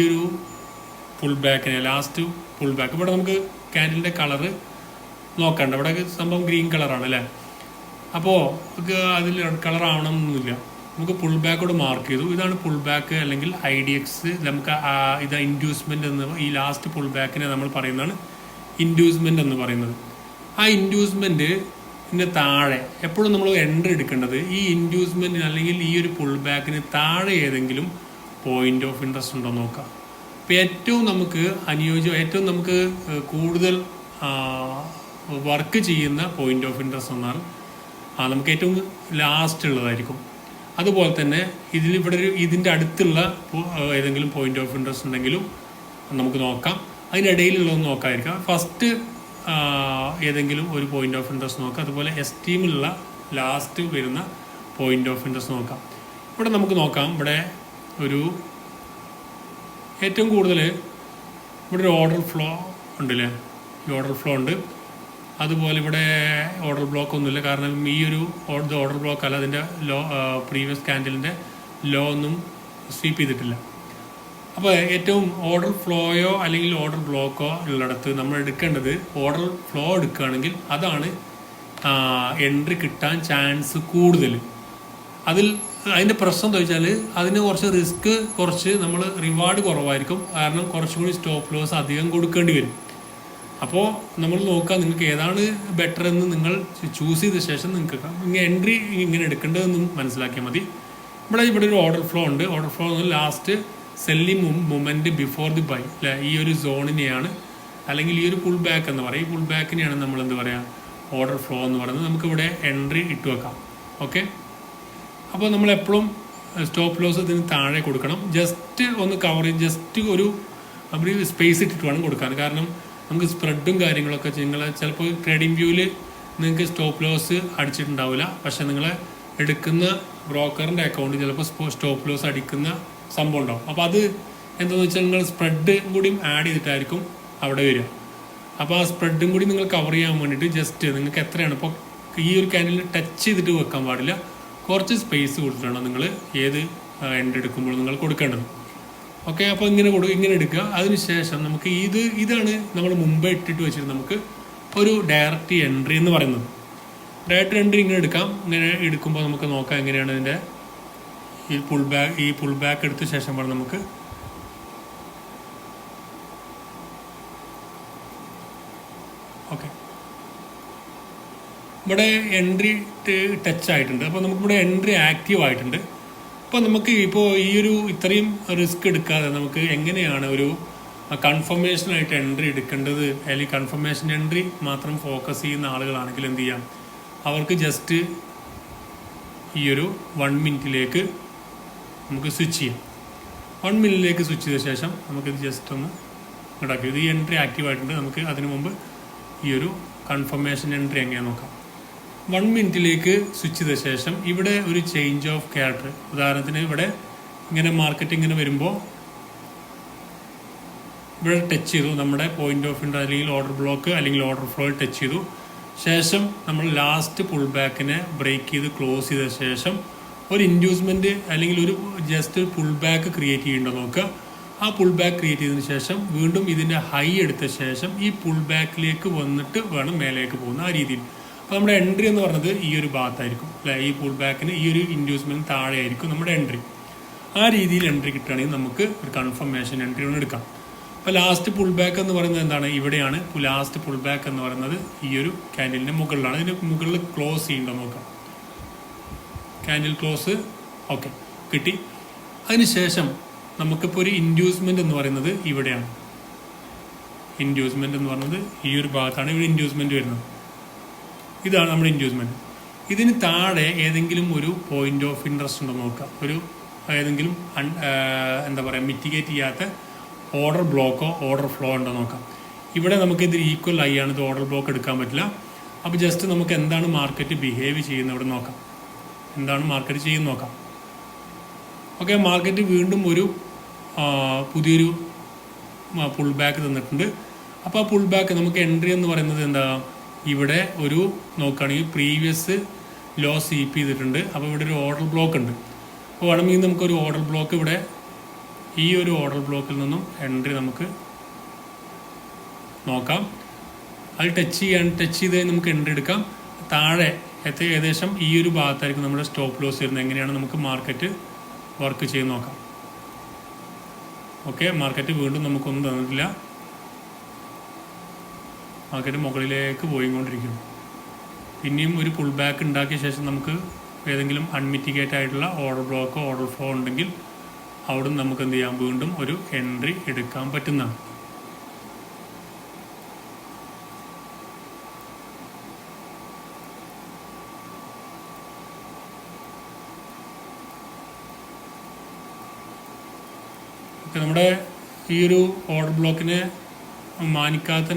ഒരു പുൾ ബാക്കിനെ ലാസ്റ്റ് പുൾ ബാക്ക് ഇവിടെ നമുക്ക് ക്യാൻഡിലിൻ്റെ കളറ് നോക്കണ്ട. ഇവിടെ സംഭവം ഗ്രീൻ കളറാണ് അല്ലേ. അപ്പോൾ അതിൽ റെഡ് കളർ ആവണമെന്നൊന്നുമില്ല. നമുക്ക് പുൾ ബാക്കോട് മാർക്ക് ചെയ്തു. ഇതാണ് പുൾ ബാക്ക് അല്ലെങ്കിൽ IDX. നമുക്ക് ഇത് ഇൻഡ്യൂസ്മെൻ്റ് എന്ന് ഈ ലാസ്റ്റ് പുൾ ബാക്കിനെ നമ്മൾ പറയുന്നതാണ് ഇൻഡ്യൂസ്മെൻ്റ് എന്ന് പറയുന്നത്. ആ ഇൻഡ്യൂസ്മെൻറ്റിൻ്റെ താഴെ എപ്പോഴും നമ്മൾ എൻട്രി എടുക്കേണ്ടത് ഈ ഇൻഡ്യൂസ്മെൻറ്റിന് അല്ലെങ്കിൽ ഈ ഒരു പുൾ ബാക്കിന് താഴെ ഏതെങ്കിലും പോയിന്റ് ഓഫ് ഇൻട്രസ്റ്റ് ഉണ്ടോ നോക്കാം. അപ്പോൾ ഏറ്റവും നമുക്ക് ഏറ്റവും നമുക്ക് കൂടുതൽ വർക്ക് ചെയ്യുന്ന പോയിന്റ് ഓഫ് ഇൻട്രസ്റ്റ് എന്നാൽ നമുക്ക് ഏറ്റവും ലാസ്റ്റ് ഉള്ളതായിരിക്കും. അതുപോലെ തന്നെ ഇതിൻ്റെ അടുത്തുള്ള ഏതെങ്കിലും പോയിന്റ് ഓഫ് ഇൻട്രസ്റ്റ് ഉണ്ടെങ്കിലും നമുക്ക് നോക്കാം. അതിനിടയിലുള്ളതൊന്നും നോക്കാതിരിക്കാം. ഫസ്റ്റ് ഏതെങ്കിലും ഒരു പോയിന്റ് ഓഫ് ഇൻട്രസ്റ്റ് നോക്കാം. അതുപോലെ എസ്റ്റീമിലുള്ള ലാസ്റ്റ് വരുന്ന പോയിന്റ് ഓഫ് ഇൻട്രസ്റ്റ് നോക്കാം. ഇവിടെ നമുക്ക് നോക്കാം, ഇവിടെ ഒരു ഏറ്റവും കൂടുതൽ ഇവിടെ ഒരു ഓർഡർ ഫ്ലോ ഉണ്ടല്ലേ, ഈ ഓർഡർ ഫ്ലോ ഉണ്ട്. അതുപോലെ ഇവിടെ ഓർഡർ ബ്ലോക്ക് ഒന്നുമില്ല, കാരണം ഈ ഒരു ഓർഡർ ബ്ലോക്ക് അല്ല, അതിൻ്റെ പ്രീവിയസ് ക്യാൻഡിലിൻ്റെ ലോ ഒന്നും സ്വീപ്പ് ചെയ്തിട്ടില്ല. അപ്പോൾ ഏറ്റവും ഓർഡർ ഫ്ലോയോ അല്ലെങ്കിൽ ഓർഡർ ബ്ലോക്കോ ഉള്ളിടത്ത് നമ്മൾ എടുക്കേണ്ടത്, ഓർഡർ ഫ്ലോ എടുക്കുകയാണെങ്കിൽ അതാണ് എൻട്രി കിട്ടാൻ ചാൻസ് കൂടുതൽ. അതിൻ്റെ പ്രശ്നം എന്താ വെച്ചാൽ അതിന് കുറച്ച് റിസ്ക്, കുറച്ച് നമ്മൾ റിവാർഡ് കുറവായിരിക്കും, കാരണം കുറച്ചും കൂടി സ്റ്റോപ്പ് ലോസ് അധികം കൊടുക്കേണ്ടി വരും. അപ്പോൾ നമ്മൾ നോക്കുക നിങ്ങൾക്ക് ഏതാണ് ബെറ്റർ എന്ന് നിങ്ങൾ ചൂസ് ചെയ്ത ശേഷം നിങ്ങൾക്ക് എൻട്രി ഇങ്ങനെ എടുക്കേണ്ടതെന്നും മനസ്സിലാക്കിയാൽ മതി. ഇവിടെ ഒരു ഓർഡർ ഫ്ലോ ഉണ്ട്. ഓർഡർ ഫ്ലോ എന്ന് last selling moment before the buy അല്ലെ, ഈ ഒരു സോണിനെയാണ് അല്ലെങ്കിൽ ഈ ഒരു പുൾ ബാക്ക് എന്ന് പറയും. ഈ പുൾ ബാക്കിനെയാണ് നമ്മൾ എന്ത് പറയുക, ഓർഡർ ഫ്ലോ എന്ന് പറയുന്നത്. നമുക്കിവിടെ എൻട്രി ഇട്ട് വെക്കാം. ഓക്കെ, അപ്പോൾ നമ്മൾ എപ്പോഴും സ്റ്റോപ്പ് ലോസ് ഇതിന് താഴെ കൊടുക്കണം. ജസ്റ്റ് ഒന്ന് കവർ ചെയ്ത് ജസ്റ്റ് ഒരു സ്പേസ് ഇട്ടിട്ട് വേണം കൊടുക്കാൻ. കാരണം നമുക്ക് സ്പ്രെഡും കാര്യങ്ങളൊക്കെ നിങ്ങൾ ചിലപ്പോൾ ട്രേഡിംഗ് വ്യൂവിൽ നിങ്ങൾക്ക് സ്റ്റോപ്പ് ലോസ് അടിച്ചിട്ടുണ്ടാവില്ല, പക്ഷേ നിങ്ങൾ എടുക്കുന്ന ബ്രോക്കറിൻ്റെ അക്കൗണ്ട് ചിലപ്പോൾ സ്റ്റോപ്പ് ലോസ് അടിക്കുന്ന സംഭവം ഉണ്ടാവും. അപ്പോൾ അത് എന്താണെന്ന് വെച്ചാൽ നിങ്ങൾ സ്പ്രെഡ് കൂടിയും ആഡ് ചെയ്തിട്ടായിരിക്കും അവിടെ വരിക. അപ്പോൾ ആ സ്പ്രെഡും കൂടി നിങ്ങൾ കവർ ചെയ്യാൻ വേണ്ടിയിട്ട് ജസ്റ്റ് നിങ്ങൾക്ക് എത്രയാണ് ഇപ്പോൾ ഈ ഒരു ക്യാൻഡിലിൽ ടച്ച് ചെയ്തിട്ട് വെക്കാൻ പാടില്ല, കുറച്ച് സ്പേസ് കൊടുത്തിട്ടാണ് നിങ്ങൾ ഏത് എൻട്രി എടുക്കുമ്പോൾ നിങ്ങൾ കൊടുക്കേണ്ടത്. ഓക്കെ, അപ്പോൾ ഇങ്ങനെ എടുക്കുക. അതിനുശേഷം നമുക്ക് ഇതാണ് നമ്മൾ മുമ്പേ ഇട്ടിട്ട് വെച്ചിട്ട് നമുക്ക് ഒരു ഡയറക്റ്റ് എൻട്രി എന്ന് പറയുന്നത്. ഡയറക്റ്റ് എൻട്രി ഇങ്ങനെ എടുക്കാം. ഇങ്ങനെ എടുക്കുമ്പോൾ നമുക്ക് നോക്കാം എങ്ങനെയാണ് ഇതിൻ്റെ ഈ പുൾ ബാക്ക് എടുത്ത ശേഷം വേണം നമുക്ക് ഓക്കെ ഇവിടെ എൻട്രി ടച്ച് ആയിട്ടുണ്ട്. അപ്പോൾ നമുക്കിവിടെ എൻട്രി ആക്റ്റീവ് ആയിട്ടുണ്ട്. അപ്പോൾ നമുക്ക് ഇപ്പോൾ ഈ ഒരു ഇത്രയും റിസ്ക് എടുക്കാതെ നമുക്ക് എങ്ങനെയാണ് ഒരു കൺഫർമേഷനായിട്ട് എൻട്രി എടുക്കേണ്ടത്, അല്ലെങ്കിൽ കൺഫർമേഷൻ എൻട്രി മാത്രം ഫോക്കസ് ചെയ്യുന്ന ആളുകളാണെങ്കിൽ എന്ത് ചെയ്യാം, അവർക്ക് ജസ്റ്റ് ഈ ഒരു 1 മിനിറ്റിലേക്ക് നമുക്ക് സ്വിച്ച് ചെയ്യാം. 1 മിനിറ്റിലേക്ക് സ്വിച്ച് ചെയ്ത ശേഷം നമുക്കിത് ജസ്റ്റ് ഒന്ന് ഉണ്ടാക്കി. ഇത് ഈ എൻട്രി ആക്റ്റീവ് ആയിട്ടുണ്ട്. നമുക്ക് അതിനു മുമ്പ് ഈ ഒരു കൺഫർമേഷൻ എൻട്രി എങ്ങനെയാണ് നോക്കാം. 1 മിനിറ്റിലേക്ക് സ്വിച്ച് ചെയ്ത ശേഷം ഇവിടെ ഒരു ചേഞ്ച് ഓഫ് ക്യാരക്ടർ, ഉദാഹരണത്തിന് ഇവിടെ ഇങ്ങനെ മാർക്കറ്റ് ഇങ്ങനെ വരുമ്പോൾ ഇവിടെ ടച്ച് ചെയ്തു, നമ്മുടെ പോയിന്റ് ഓഫ് ഇൻട്രസ്റ്റ് അല്ലെങ്കിൽ ഓർഡർ ബ്ലോക്ക് അല്ലെങ്കിൽ ഓർഡർ ഫ്ലോ ടച്ച് ചെയ്തു. ശേഷം നമ്മൾ ലാസ്റ്റ് പുൾ ബാക്കിനെ ബ്രേക്ക് ചെയ്ത് ക്ലോസ് ചെയ്ത ശേഷം ഒരു ഇൻഡ്യൂസ്മെൻറ്റ് അല്ലെങ്കിൽ ഒരു ജസ്റ്റ് പുൾ ബാക്ക് ക്രിയേറ്റ് ചെയ്യേണ്ടത് നോക്കുക. ആ പുൾ ബാക്ക് ക്രിയേറ്റ് ചെയ്തതിന് ശേഷം വീണ്ടും ഇതിൻ്റെ ഹൈ എടുത്ത ശേഷം ഈ പുൾ ബാക്കിലേക്ക് വന്നിട്ട് വേണം മേലേക്ക് പോകുന്ന ആ രീതിയിൽ. അപ്പോൾ നമ്മുടെ എൻട്രി എന്ന് പറയുന്നത് ഈ ഒരു ഭാഗത്തായിരിക്കും അല്ലെ, ഈ പുൾ ബാക്കിന് ഈ ഒരു ഇൻഡ്യൂസ്മെൻറ്റ് താഴെ ആയിരിക്കും നമ്മുടെ എൻട്രി. ആ രീതിയിൽ എൻട്രി കിട്ടുകയാണെങ്കിൽ നമുക്ക് ഒരു കൺഫർമേഷൻ എൻട്രി ഒന്ന് എടുക്കാം. അപ്പോൾ ലാസ്റ്റ് പുൾ ബാക്ക് എന്ന് പറയുന്നത് എന്താണ്, ഇവിടെയാണ് ലാസ്റ്റ് പുൾ ബാക്ക് എന്ന് പറയുന്നത്. ഈ ഒരു ക്യാൻഡിലിൻ്റെ മുകളിലാണ്. ഇതിന് മുകളിൽ ക്ലോസ് ചെയ്യേണ്ടത് നോക്കാം. ക്യാൻഡിൽ ക്ലോസ് ഓക്കെ കിട്ടി. അതിനുശേഷം നമുക്കിപ്പോൾ ഒരു ഇൻഡ്യൂസ്മെൻ്റ് എന്ന് പറയുന്നത് ഇവിടെയാണ്. ഇൻഡ്യൂസ്മെൻ്റ് എന്ന് പറയുന്നത് ഈ ഒരു ഭാഗത്താണ് ഇവിടെ ഇൻഡ്യൂസ്മെൻ്റ് വരുന്നത്. ഇതാണ് നമ്മുടെ ഇൻഡ്യൂസ്മെൻറ്റ്. ഇതിന് താഴെ ഏതെങ്കിലും ഒരു പോയിന്റ് ഓഫ് ഇൻട്രസ്റ്റ് ഉണ്ടോ നോക്കുക. ഒരു ഏതെങ്കിലും എന്താ പറയുക മിറ്റിഗേറ്റ് ചെയ്യാത്ത ഓർഡർ ബ്ലോക്കോ ഓർഡർ ഫ്ലോ ഉണ്ടോ നോക്കാം. ഇവിടെ നമുക്കിത് ഈക്വൽ ആയി ആണ്, ഇത് ഓർഡർ ബ്ലോക്ക് എടുക്കാൻ പറ്റില്ല. അപ്പോൾ ജസ്റ്റ് നമുക്ക് എന്താണ് മാർക്കറ്റ് ബിഹേവ് ചെയ്യുന്നത് ഇവിടെ നോക്കാം. എന്താണ് മാർക്കറ്റ് ചെയ്യുന്നത് നോക്കാം. ഓക്കെ, മാർക്കറ്റ് വീണ്ടും ഒരു പുതിയൊരു പുൾ ബാക്ക് തന്നിട്ടുണ്ട്. അപ്പോൾ ആ പുൾ ബാക്ക് നമുക്ക് എൻട്രി എന്ന് പറയുന്നത് എന്താ, ഇവിടെ ഒരു നോക്കുകയാണെങ്കിൽ പ്രീവിയസ് ലോ സ്വീപ്പ് ചെയ്തിട്ടുണ്ട്. അപ്പോൾ ഇവിടെ ഒരു ഓർഡർ ബ്ലോക്ക് ഉണ്ട്. അപ്പോൾ വേണമെങ്കിൽ നമുക്കൊരു ഓർഡർ ബ്ലോക്ക് ഇവിടെ ഈ ഒരു ഓർഡർ ബ്ലോക്കിൽ നിന്നും എൻട്രി നമുക്ക് നോക്കാം. അത് ടച്ച് ചെയ്ത് നമുക്ക് എൻട്രി എടുക്കാം. താഴെ ഏകദേശം ഈ ഒരു ഭാഗത്തായിരിക്കും നമ്മുടെ സ്റ്റോപ്പ് ലോസ് വരുന്നത്. എങ്ങനെയാണ് നമുക്ക് മാർക്കറ്റ് വർക്ക് ചെയ്ത് നോക്കാം. ഓക്കെ, മാർക്കറ്റ് വീണ്ടും നമുക്കൊന്നും തന്നിട്ടില്ല. മാർക്കറ്റ് മുകളിലേക്ക് പോയിക്കൊണ്ടിരിക്കുന്നു. പിന്നെയും ഒരു പുൾ ബാക്ക് ഉണ്ടാക്കിയ ശേഷം നമുക്ക് ഏതെങ്കിലും അൺമിറ്റിഗേറ്റ് ആയിട്ടുള്ള ഓർഡർ ബ്ലോക്കോ ഓർഡർ ഫ്ലോ ഉണ്ടെങ്കിൽ അവിടെ നിന്ന് നമുക്ക് എന്ത് ചെയ്യാം, വീണ്ടും ഒരു എൻട്രി എടുക്കാൻ പറ്റുന്നതാണ്. നമ്മുടെ ഈ ഒരു ഓർഡർ ബ്ലോക്കിനെ മാനിക്കാതെ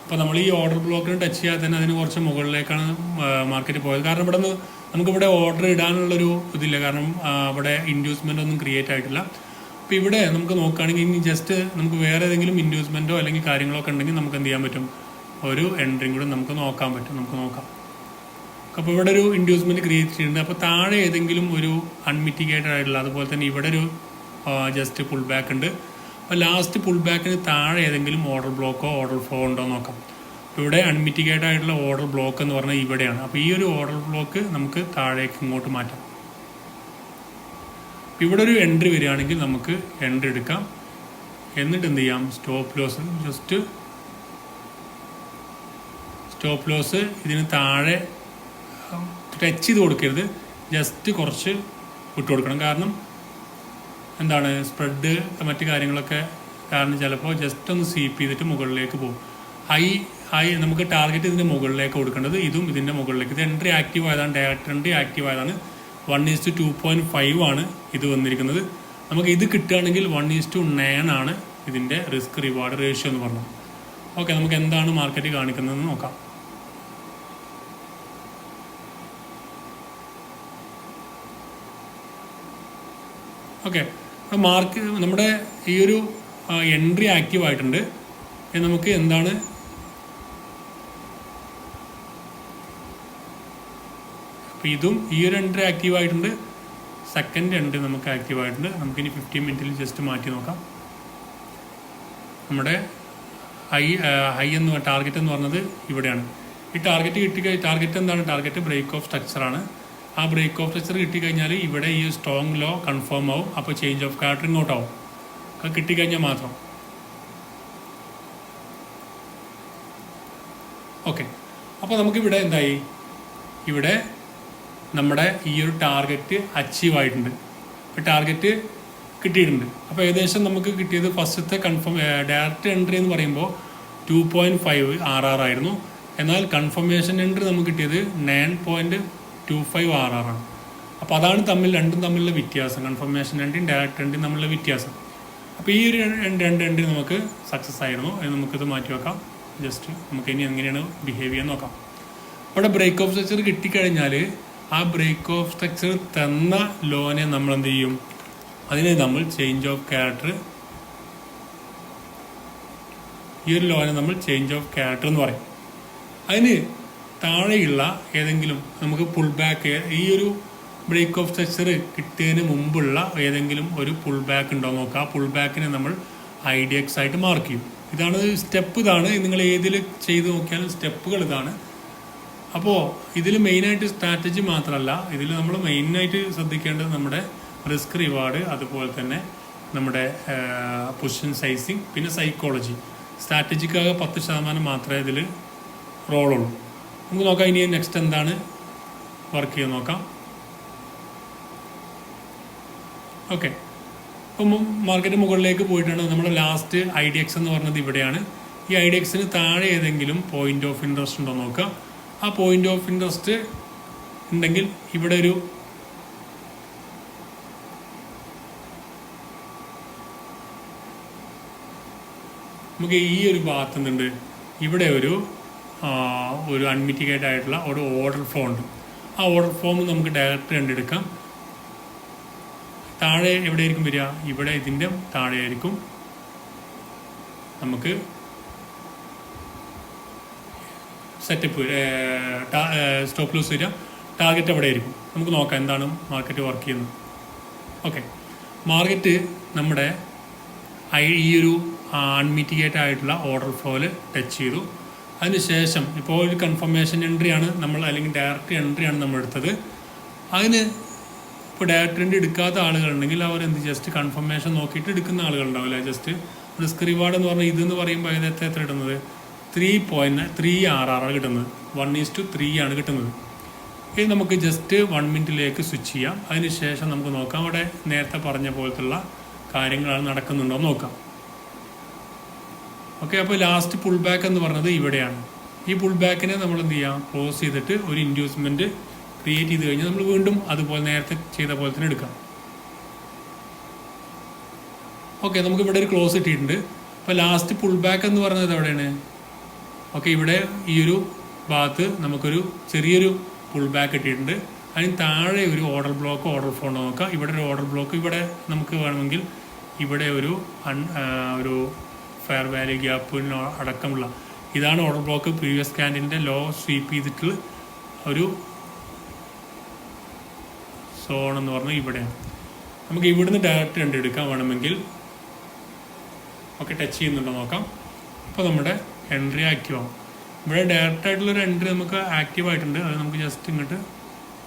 അപ്പോൾ നമ്മൾ ഈ ഓർഡർ ബ്ലോക്കിന് ടച്ച് ചെയ്യാതെ തന്നെ അതിന് കുറച്ച് മുകളിലേക്കാണ് മാർക്കറ്റ് പോയത്. കാരണം ഇവിടെ നിന്ന് നമുക്കിവിടെ ഓർഡർ ഇടാനുള്ളൊരു ഇതില്ല, കാരണം അവിടെ ഇൻഡ്യൂസ്മെൻ്റ് ഒന്നും ക്രിയേറ്റ് ആയിട്ടില്ല. അപ്പോൾ ഇവിടെ നമുക്ക് നോക്കുകയാണെങ്കിൽ ഇനി ജസ്റ്റ് നമുക്ക് വേറെ ഏതെങ്കിലും ഇൻഡ്യൂസ്മെൻറ്റോ അല്ലെങ്കിൽ കാര്യങ്ങളൊക്കെ ഉണ്ടെങ്കിൽ നമുക്ക് എന്ത് ചെയ്യാൻ പറ്റും, ഒരു എൻട്രിയും കൂടെ നമുക്ക് നോക്കാൻ പറ്റും. നമുക്ക് നോക്കാം. അപ്പോൾ ഇവിടെ ഒരു ഇൻഡ്യൂസ്മെൻറ്റ് ക്രിയേറ്റ് ചെയ്യുന്നുണ്ട്. അപ്പോൾ താഴെ ഏതെങ്കിലും ഒരു അൺമിറ്റിഗേറ്റഡ് ആയിട്ടുള്ള, അതുപോലെ തന്നെ ഇവിടെ ഒരു ജസ്റ്റ് പുൾ ബാക്ക് ഉണ്ട്. അപ്പോൾ ലാസ്റ്റ് പുൾ ബാക്കിന് താഴെ ഏതെങ്കിലും ഓർഡർ ബ്ലോക്കോ ഓർഡർ ഫ്ലോ ഉണ്ടോ നോക്കാം. ഇവിടെ അൺമിറ്റിഗേറ്റഡ് ആയിട്ടുള്ള ഓർഡർ ബ്ലോക്ക് എന്ന് പറഞ്ഞാൽ ഇവിടെയാണ്. അപ്പോൾ ഈ ഒരു ഓർഡർ ബ്ലോക്ക് നമുക്ക് താഴേക്ക് ഇങ്ങോട്ട് മാറ്റാം. ഇവിടെ ഒരു എൻട്രി വരികയാണെങ്കിൽ നമുക്ക് എൻട്രി എടുക്കാം. എന്നിട്ട് എന്ത് ചെയ്യാം, സ്റ്റോപ്പ് ലോസ് ഇതിന് താഴെ ടച്ച് ചെയ്ത് കൊടുക്കരുത്, ജസ്റ്റ് കുറച്ച് വിട്ടു കൊടുക്കണം. കാരണം എന്താണ്, സ്പ്രെഡ് മറ്റു കാര്യങ്ങളൊക്കെ കാരണം ചിലപ്പോൾ ജസ്റ്റ് ഒന്ന് സ്വീപ്പ് ചെയ്തിട്ട് മുകളിലേക്ക് പോകും. ഹൈ നമുക്ക് ടാർഗറ്റ് ഇതിൻ്റെ മുകളിലേക്ക് കൊടുക്കേണ്ടത്, ഇതും ഇതിൻ്റെ മുകളിലേക്ക്. ഇത് എൻട്രി ആക്റ്റീവ് ആയതാണ്, ഡയറക്റ്റ് എൻട്രി ആക്റ്റീവ് ആയതാണ്. 1:2.5 ആണ് ഇത് വന്നിരിക്കുന്നത്. നമുക്ക് ഇത് കിട്ടുകയാണെങ്കിൽ 1:9 ആണ് ഇതിൻ്റെ റിസ്ക് റിവാർഡ് റേഷ്യോ എന്ന് പറഞ്ഞത്. ഓക്കെ, നമുക്ക് എന്താണ് മാർക്കറ്റ് കാണിക്കുന്നതെന്ന് നോക്കാം. ഓക്കെ, നമ്മുടെ ഈ ഒരു എൻട്രി ആക്റ്റീവ് ആയിട്ടുണ്ട്. നമുക്ക് എന്താണ് അപ്പോൾ ഇതും ഈ ഒരു എൻട്രി ആക്റ്റീവ് ആയിട്ടുണ്ട്, സെക്കൻഡ് എൻട്രി നമുക്ക് ആക്റ്റീവ് ആയിട്ടുണ്ട്. നമുക്കിനി 15 മിനിറ്റിൽ ജസ്റ്റ് മാറ്റി നോക്കാം. നമ്മുടെ ഹൈ എന്ന് ടാർഗറ്റ് എന്ന് പറഞ്ഞത് ഇവിടെയാണ്. ഈ ടാർഗറ്റ് എന്താണ്, ടാർഗറ്റ് ബ്രേക്ക് ഓഫ് സ്ട്രക്ചറാണ്. ആ ബ്രേക്ക് ഓഫ് സ്ട്രക്ചർ കിട്ടിക്കഴിഞ്ഞാൽ ഇവിടെ ഈ സ്ട്രോങ് ലോ കൺഫേം ആവും. അപ്പോൾ ചേഞ്ച് ഓഫ് ക്യാരക്ടർ ഇങ്ങോട്ടാവും. അത് കിട്ടിക്കഴിഞ്ഞാൽ മാത്രം. ഓക്കെ, അപ്പോൾ നമുക്കിവിടെ എന്തായി, ഇവിടെ നമ്മുടെ ഈ ഒരു ടാർഗറ്റ് അച്ചീവ് ആയിട്ടുണ്ട്. ഇപ്പോൾ ടാർഗറ്റ് കിട്ടിയിട്ടുണ്ട്. അപ്പോൾ ഏകദേശം നമുക്ക് കിട്ടിയത് ഫസ്റ്റത്തെ ഡയറക്റ്റ് എൻട്രി എന്ന് പറയുമ്പോൾ 2.5 RR ആയിരുന്നു. എന്നാൽ കൺഫർമേഷൻ എൻട്രി നമുക്ക് കിട്ടിയത് 9.25 RR ആണ്. അപ്പോൾ അതാണ് രണ്ടും തമ്മിലുള്ള വ്യത്യാസം, കൺഫർമേഷൻ എൻട്രിയും ഡയറക്റ്റ് എൻട്രിയും തമ്മിലുള്ള വ്യത്യാസം. അപ്പോൾ ഈ ഒരു രണ്ട് എൻട്രി നമുക്ക് സക്സസ് ആയിരുന്നു. നമുക്കിത് മാറ്റി വെക്കാം. ജസ്റ്റ് നമുക്ക് ഇനി എങ്ങനെയാണ് ബിഹേവ് ചെയ്യാൻ നോക്കാം. അവിടെ ബ്രേക്ക് ഓഫ് സ്ട്രക്ചർ കിട്ടിക്കഴിഞ്ഞാൽ ആ ബ്രേക്ക് ഓഫ് സ്ട്രക്ചർ തന്ന ലോനെ നമ്മൾ എന്ത് ചെയ്യും, അതിനെ നമ്മൾ ചേഞ്ച് ഓഫ് ക്യാരക്ടർ, ഈ ഒരു ലോനെ നമ്മൾ ചേഞ്ച് ഓഫ് ക്യാരക്ടർ എന്ന് പറയും. അതിന് താഴെയുള്ള ഏതെങ്കിലും നമുക്ക് പുൾ ബാക്ക്, ഈ ഒരു ബ്രേക്ക് ഓഫ് സ്ട്രക്ചർ കിട്ടിയതിന് മുമ്പുള്ള ഏതെങ്കിലും ഒരു പുൾ ബാക്ക് ഉണ്ടോ നോക്കുക. ആ പുൾ ബാക്കിനെ നമ്മൾ IDX ആയിട്ട് മാർക്ക് ചെയ്യും. ഇതാണ് സ്റ്റെപ്പ്, ഇതാണ് നിങ്ങൾ ഏതിൽ ചെയ്ത് നോക്കിയാലും സ്റ്റെപ്പുകൾ ഇതാണ്. അപ്പോൾ ഇതിൽ മെയിനായിട്ട് സ്ട്രാറ്റജി മാത്രമല്ല, ഇതിൽ നമ്മൾ മെയിനായിട്ട് ശ്രദ്ധിക്കേണ്ടത് നമ്മുടെ റിസ്ക് റിവാർഡ്, അതുപോലെ തന്നെ നമ്മുടെ പൊസിഷൻ സൈസിങ്, പിന്നെ സൈക്കോളജി. സ്ട്രാറ്റജിക്കാകെ 10% മാത്രമേ ഇതിൽ റോളുള്ളൂ. നമുക്ക് നോക്കാം ഇനി നെക്സ്റ്റ് എന്താണ് വർക്ക് ചെയ്ത് നോക്കാം. ഓക്കെ, ഇപ്പം മാർക്കറ്റ് മുകളിലേക്ക് പോയിട്ടാണ്. നമ്മുടെ ലാസ്റ്റ് IDX എന്ന് പറഞ്ഞത് ഇവിടെയാണ്. ഈ IDXന് താഴെ ഏതെങ്കിലും പോയിന്റ് ഓഫ് ഇൻട്രസ്റ്റ് ഉണ്ടോ നോക്കുക. ആ പോയിന്റ് ഓഫ് ഇൻട്രസ്റ്റ് ഉണ്ടെങ്കിൽ ഇവിടെ ഒരു നമുക്ക് ഈ ഒരു ഭാഗത്ത് നിന്നുണ്ട് ഇവിടെ ഒരു അൺമിറ്റിഗേറ്റ് ആയിട്ടുള്ള ഒരു ഓർഡർ ഫ്ലോ ഉണ്ട്. ആ ഓർഡർ ഫ്ലോം നമുക്ക് ഡയറക്റ്റ് കണ്ടെടുക്കാം. താഴെ എവിടെയായിരിക്കും വരിക, ഇവിടെ ഇതിൻ്റെ താഴെ ആയിരിക്കും നമുക്ക് സെറ്റപ്പ് സ്റ്റോപ്പ് ലോസ് വരിക. ടാർഗറ്റ് എവിടെ ആയിരിക്കും നമുക്ക് നോക്കാം എന്താണ് മാർക്കറ്റ് വർക്ക് ചെയ്യുന്നത്. ഓക്കെ, മാർക്കറ്റ് നമ്മുടെ ഈ ഒരു അൺമിറ്റിഗേറ്റ് ആയിട്ടുള്ള ഓർഡർ ഫ്ലോയിൽ ടച്ച് ചെയ്തു. അതിനുശേഷം ഇപ്പോൾ ഒരു കൺഫർമേഷൻ എൻട്രിയാണ് നമ്മൾ, അല്ലെങ്കിൽ ഡയറക്റ്റ് എൻട്രിയാണ് നമ്മൾ എടുത്തത്. അതിന് ഇപ്പോൾ ഡയറക്റ്റ് എൻട്രി എടുക്കാത്ത ആളുകളുണ്ടെങ്കിൽ അവർ ജസ്റ്റ് കൺഫർമേഷൻ നോക്കിയിട്ട് എടുക്കുന്ന ആളുകളുണ്ടാവില്ല. ജസ്റ്റ് റിസ്ക് റിവാർഡ് എന്ന് പറഞ്ഞാൽ ഇതെന്ന് പറയുമ്പോൾ അതിനകത്ത് എത്ര ഇടുന്നത് 3.3 RR കിട്ടുന്നത്, 1:3 ആണ് കിട്ടുന്നത്. ഇത് നമുക്ക് ജസ്റ്റ് 1 മിനിറ്റിലേക്ക് സ്വിച്ച് ചെയ്യാം. അതിനുശേഷം നമുക്ക് നോക്കാം അവിടെ നേരത്തെ പറഞ്ഞ പോലത്തുള്ള കാര്യങ്ങളാണ് നടക്കുന്നുണ്ടോ നോക്കാം. ഓക്കെ, അപ്പോൾ ലാസ്റ്റ് പുൾ ബാക്ക് എന്ന് പറഞ്ഞത് ഇവിടെയാണ്. ഈ പുൾ ബാക്കിനെ നമ്മൾ എന്ത് ചെയ്യാം, ക്ലോസ് ചെയ്തിട്ട് ഒരു ഇൻഡ്യൂസ്മെൻറ്റ് ക്രിയേറ്റ് ചെയ്ത് കഴിഞ്ഞാൽ നമ്മൾ വീണ്ടും അതുപോലെ നേരത്തെ ചെയ്ത പോലെ തന്നെ എടുക്കാം. ഓക്കെ, നമുക്ക് ഇവിടെ ഒരു ക്ലോസ് ഇട്ടിട്ടുണ്ട്. അപ്പോൾ ലാസ്റ്റ് പുൾ ബാക്ക് എന്ന് പറയുന്നത് എവിടെയാണ്, ഓക്കെ, ഇവിടെ ഈ ഒരു ഭാഗത്ത് നമുക്കൊരു ചെറിയൊരു പുൾ ബാക്ക് കിട്ടിയിട്ടുണ്ട്. അതിന് താഴെ ഒരു ഓർഡർ ബ്ലോക്ക് ഓർഡർ ഫ്ലോ നോക്കാം. ഇവിടെ ഒരു ഓർഡർ ബ്ലോക്ക്, ഇവിടെ നമുക്ക് വേണമെങ്കിൽ ഇവിടെ ഒരു ഫെയർ വാല്യൂ ഗ്യാപ്പിന് അടക്കമുള്ള ഇതാണ് ഓർഡർ ബ്ലോക്ക്. പ്രീവിയസ് ക്യാൻഡിലിൻ്റെ ലോ സ്വീപ്പ് ചെയ്തിട്ട് ഒരു സോൺ എന്ന് പറഞ്ഞാൽ ഇവിടെയാണ്. നമുക്ക് ഇവിടുന്ന് ഡയറക്റ്റ് എൻട്രി എടുക്കാൻ വേണമെങ്കിൽ ടച്ച് ചെയ്യുന്നുണ്ടോ നോക്കാം. അപ്പോൾ നമ്മുടെ എൻട്രി ആക്റ്റീവ് ആവും. ഇവിടെ ഡയറക്റ്റ് ആയിട്ടുള്ളൊരു എൻട്രി നമുക്ക് ആക്റ്റീവ് ആയിട്ടുണ്ട്. അത് നമുക്ക് ജസ്റ്റ് ഇങ്ങോട്ട്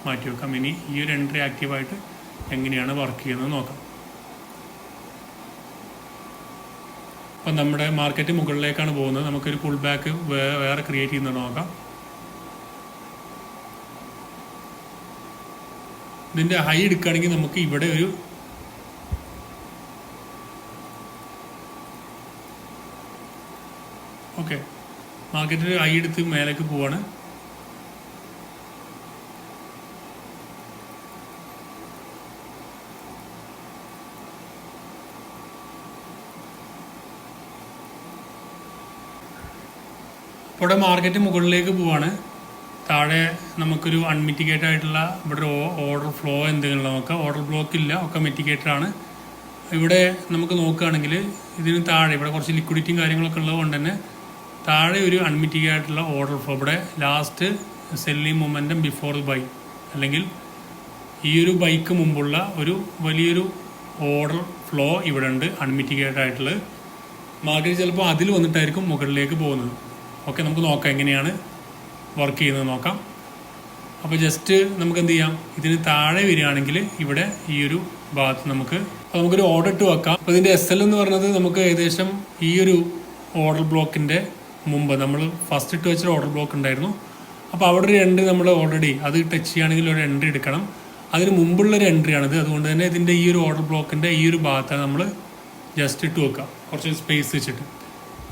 മാറ്റി വെക്കാം. ഇനി ഈ ഒരു എൻട്രി ആക്റ്റീവായിട്ട് എങ്ങനെയാണ് വർക്ക് ചെയ്യുന്നത് നോക്കാം. അപ്പം നമ്മുടെ മാർക്കറ്റ് മുകളിലേക്കാണ് പോകുന്നത്. നമുക്കൊരു പുൾ ബാക്ക് വേറെ ക്രിയേറ്റ് ചെയ്യുന്നുണ്ടോ നോക്കാം. ഇതിൻ്റെ ഹൈ എടുക്കുകയാണെങ്കിൽ നമുക്ക് ഇവിടെ ഒരു മാർക്കറ്റിൽ ഹൈ എടുത്ത് മേലേക്ക് പോവാണ്. ഇവിടെ മാർക്കറ്റ് മുകളിലേക്ക് പോവാണ്. താഴെ നമുക്കൊരു അൺമിറ്റിഗേറ്റഡ് ആയിട്ടുള്ള ഇവിടെ ഓർഡർ ഫ്ലോ എന്തെങ്കിലും നോക്കാം. ഓർഡർ ബ്ലോക്ക് ഇല്ല, ഒക്കെ മിറ്റിഗേറ്റഡ് ആണ്. ഇവിടെ നമുക്ക് നോക്കുകയാണെങ്കിൽ ഇതിന് താഴെ ഇവിടെ കുറച്ച് ലിക്വിഡിറ്റിയും കാര്യങ്ങളൊക്കെ ഉള്ളത് കൊണ്ട് തന്നെ താഴെ ഒരു അൺമിറ്റിഗേറ്റഡ് ആയിട്ടുള്ള ഓർഡർ ഫ്ലോ, ഇവിടെ last selling momentum before buy, അല്ലെങ്കിൽ ഈ ഒരു ബൈക്ക് മുമ്പുള്ള ഒരു വലിയൊരു ഓർഡർ ഫ്ലോ ഇവിടെ ഉണ്ട് അൺമിറ്റിഗേറ്റഡ് ആയിട്ടുള്ളത്. മാർക്കറ്റ് ചിലപ്പോൾ അതിൽ വന്നിട്ടായിരിക്കും മുകളിലേക്ക് പോകുന്നത്. ഓക്കെ, നമുക്ക് നോക്കാം എങ്ങനെയാണ് വർക്ക് ചെയ്യുന്നത് നോക്കാം. അപ്പോൾ ജസ്റ്റ് നമുക്ക് എന്ത് ചെയ്യാം, ഇതിന് താഴെ വരികയാണെങ്കിൽ ഇവിടെ ഈ ഒരു ഭാഗത്ത് നമുക്കൊരു ഓർഡർ ഇട്ട് വെക്കാം. അപ്പോൾ ഇതിൻ്റെ SL എന്ന് പറയുന്നത് നമുക്ക് ഏകദേശം ഈ ഒരു ഓർഡർ ബ്ലോക്കിൻ്റെ മുമ്പ് നമ്മൾ ഫസ്റ്റ് ഇട്ട് വെച്ചൊരു ഓർഡർ ബ്ലോക്ക് ഉണ്ടായിരുന്നു. അപ്പോൾ അവിടെ ഒരു എൻട്രി നമ്മൾ ഓൾറെഡി അത് ടച്ച് ചെയ്യുകയാണെങ്കിൽ ഒരു എൻട്രി എടുക്കണം. അതിന് മുമ്പുള്ളൊരു എൻട്രിയാണിത്. അതുകൊണ്ട് തന്നെ ഇതിൻ്റെ ഈ ഒരു ഓർഡർ ബ്ലോക്കിൻ്റെ ഈ ഒരു ഭാഗത്താണ് നമ്മൾ ജസ്റ്റ് ഇട്ട് വെക്കുക, കുറച്ച് സ്പേസ് വെച്ചിട്ട്.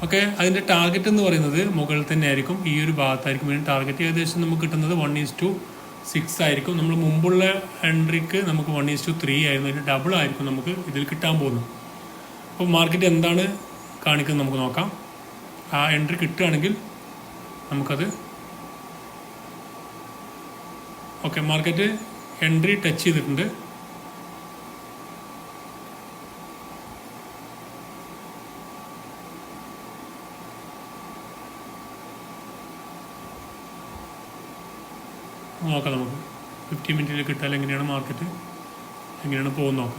ഓക്കെ, അതിൻ്റെ ടാർഗറ്റ് എന്ന് പറയുന്നത് മുകളിൽ തന്നെ ആയിരിക്കും, ഈ ഒരു ഭാഗത്തായിരിക്കും. ഇതിന് ടാർഗറ്റ് ഏകദേശം നമുക്ക് കിട്ടുന്നത് 1:6 ആയിരിക്കും. നമ്മൾ മുമ്പുള്ള എൻട്രിക്ക് നമുക്ക് 1:3 ആയിരുന്നു. ഇതിന് ഡബിൾ ആയിരിക്കും നമുക്ക് ഇതിൽ കിട്ടാൻ പോകുന്നത്. അപ്പോൾ മാർക്കറ്റ് എന്താണ് കാണിക്കുന്നത് നമുക്ക് നോക്കാം. ആ എൻട്രി കിട്ടുകയാണെങ്കിൽ നമുക്കത് മാർക്കറ്റ് എൻട്രി ടച്ച് ചെയ്തിട്ടുണ്ട്. നോക്കാം, നമുക്ക് 50 മിനിറ്റിൽ കിട്ടാൻ എങ്ങനെയാണ് മാർക്കറ്റ് എങ്ങനെയാണ് പോകുന്നത്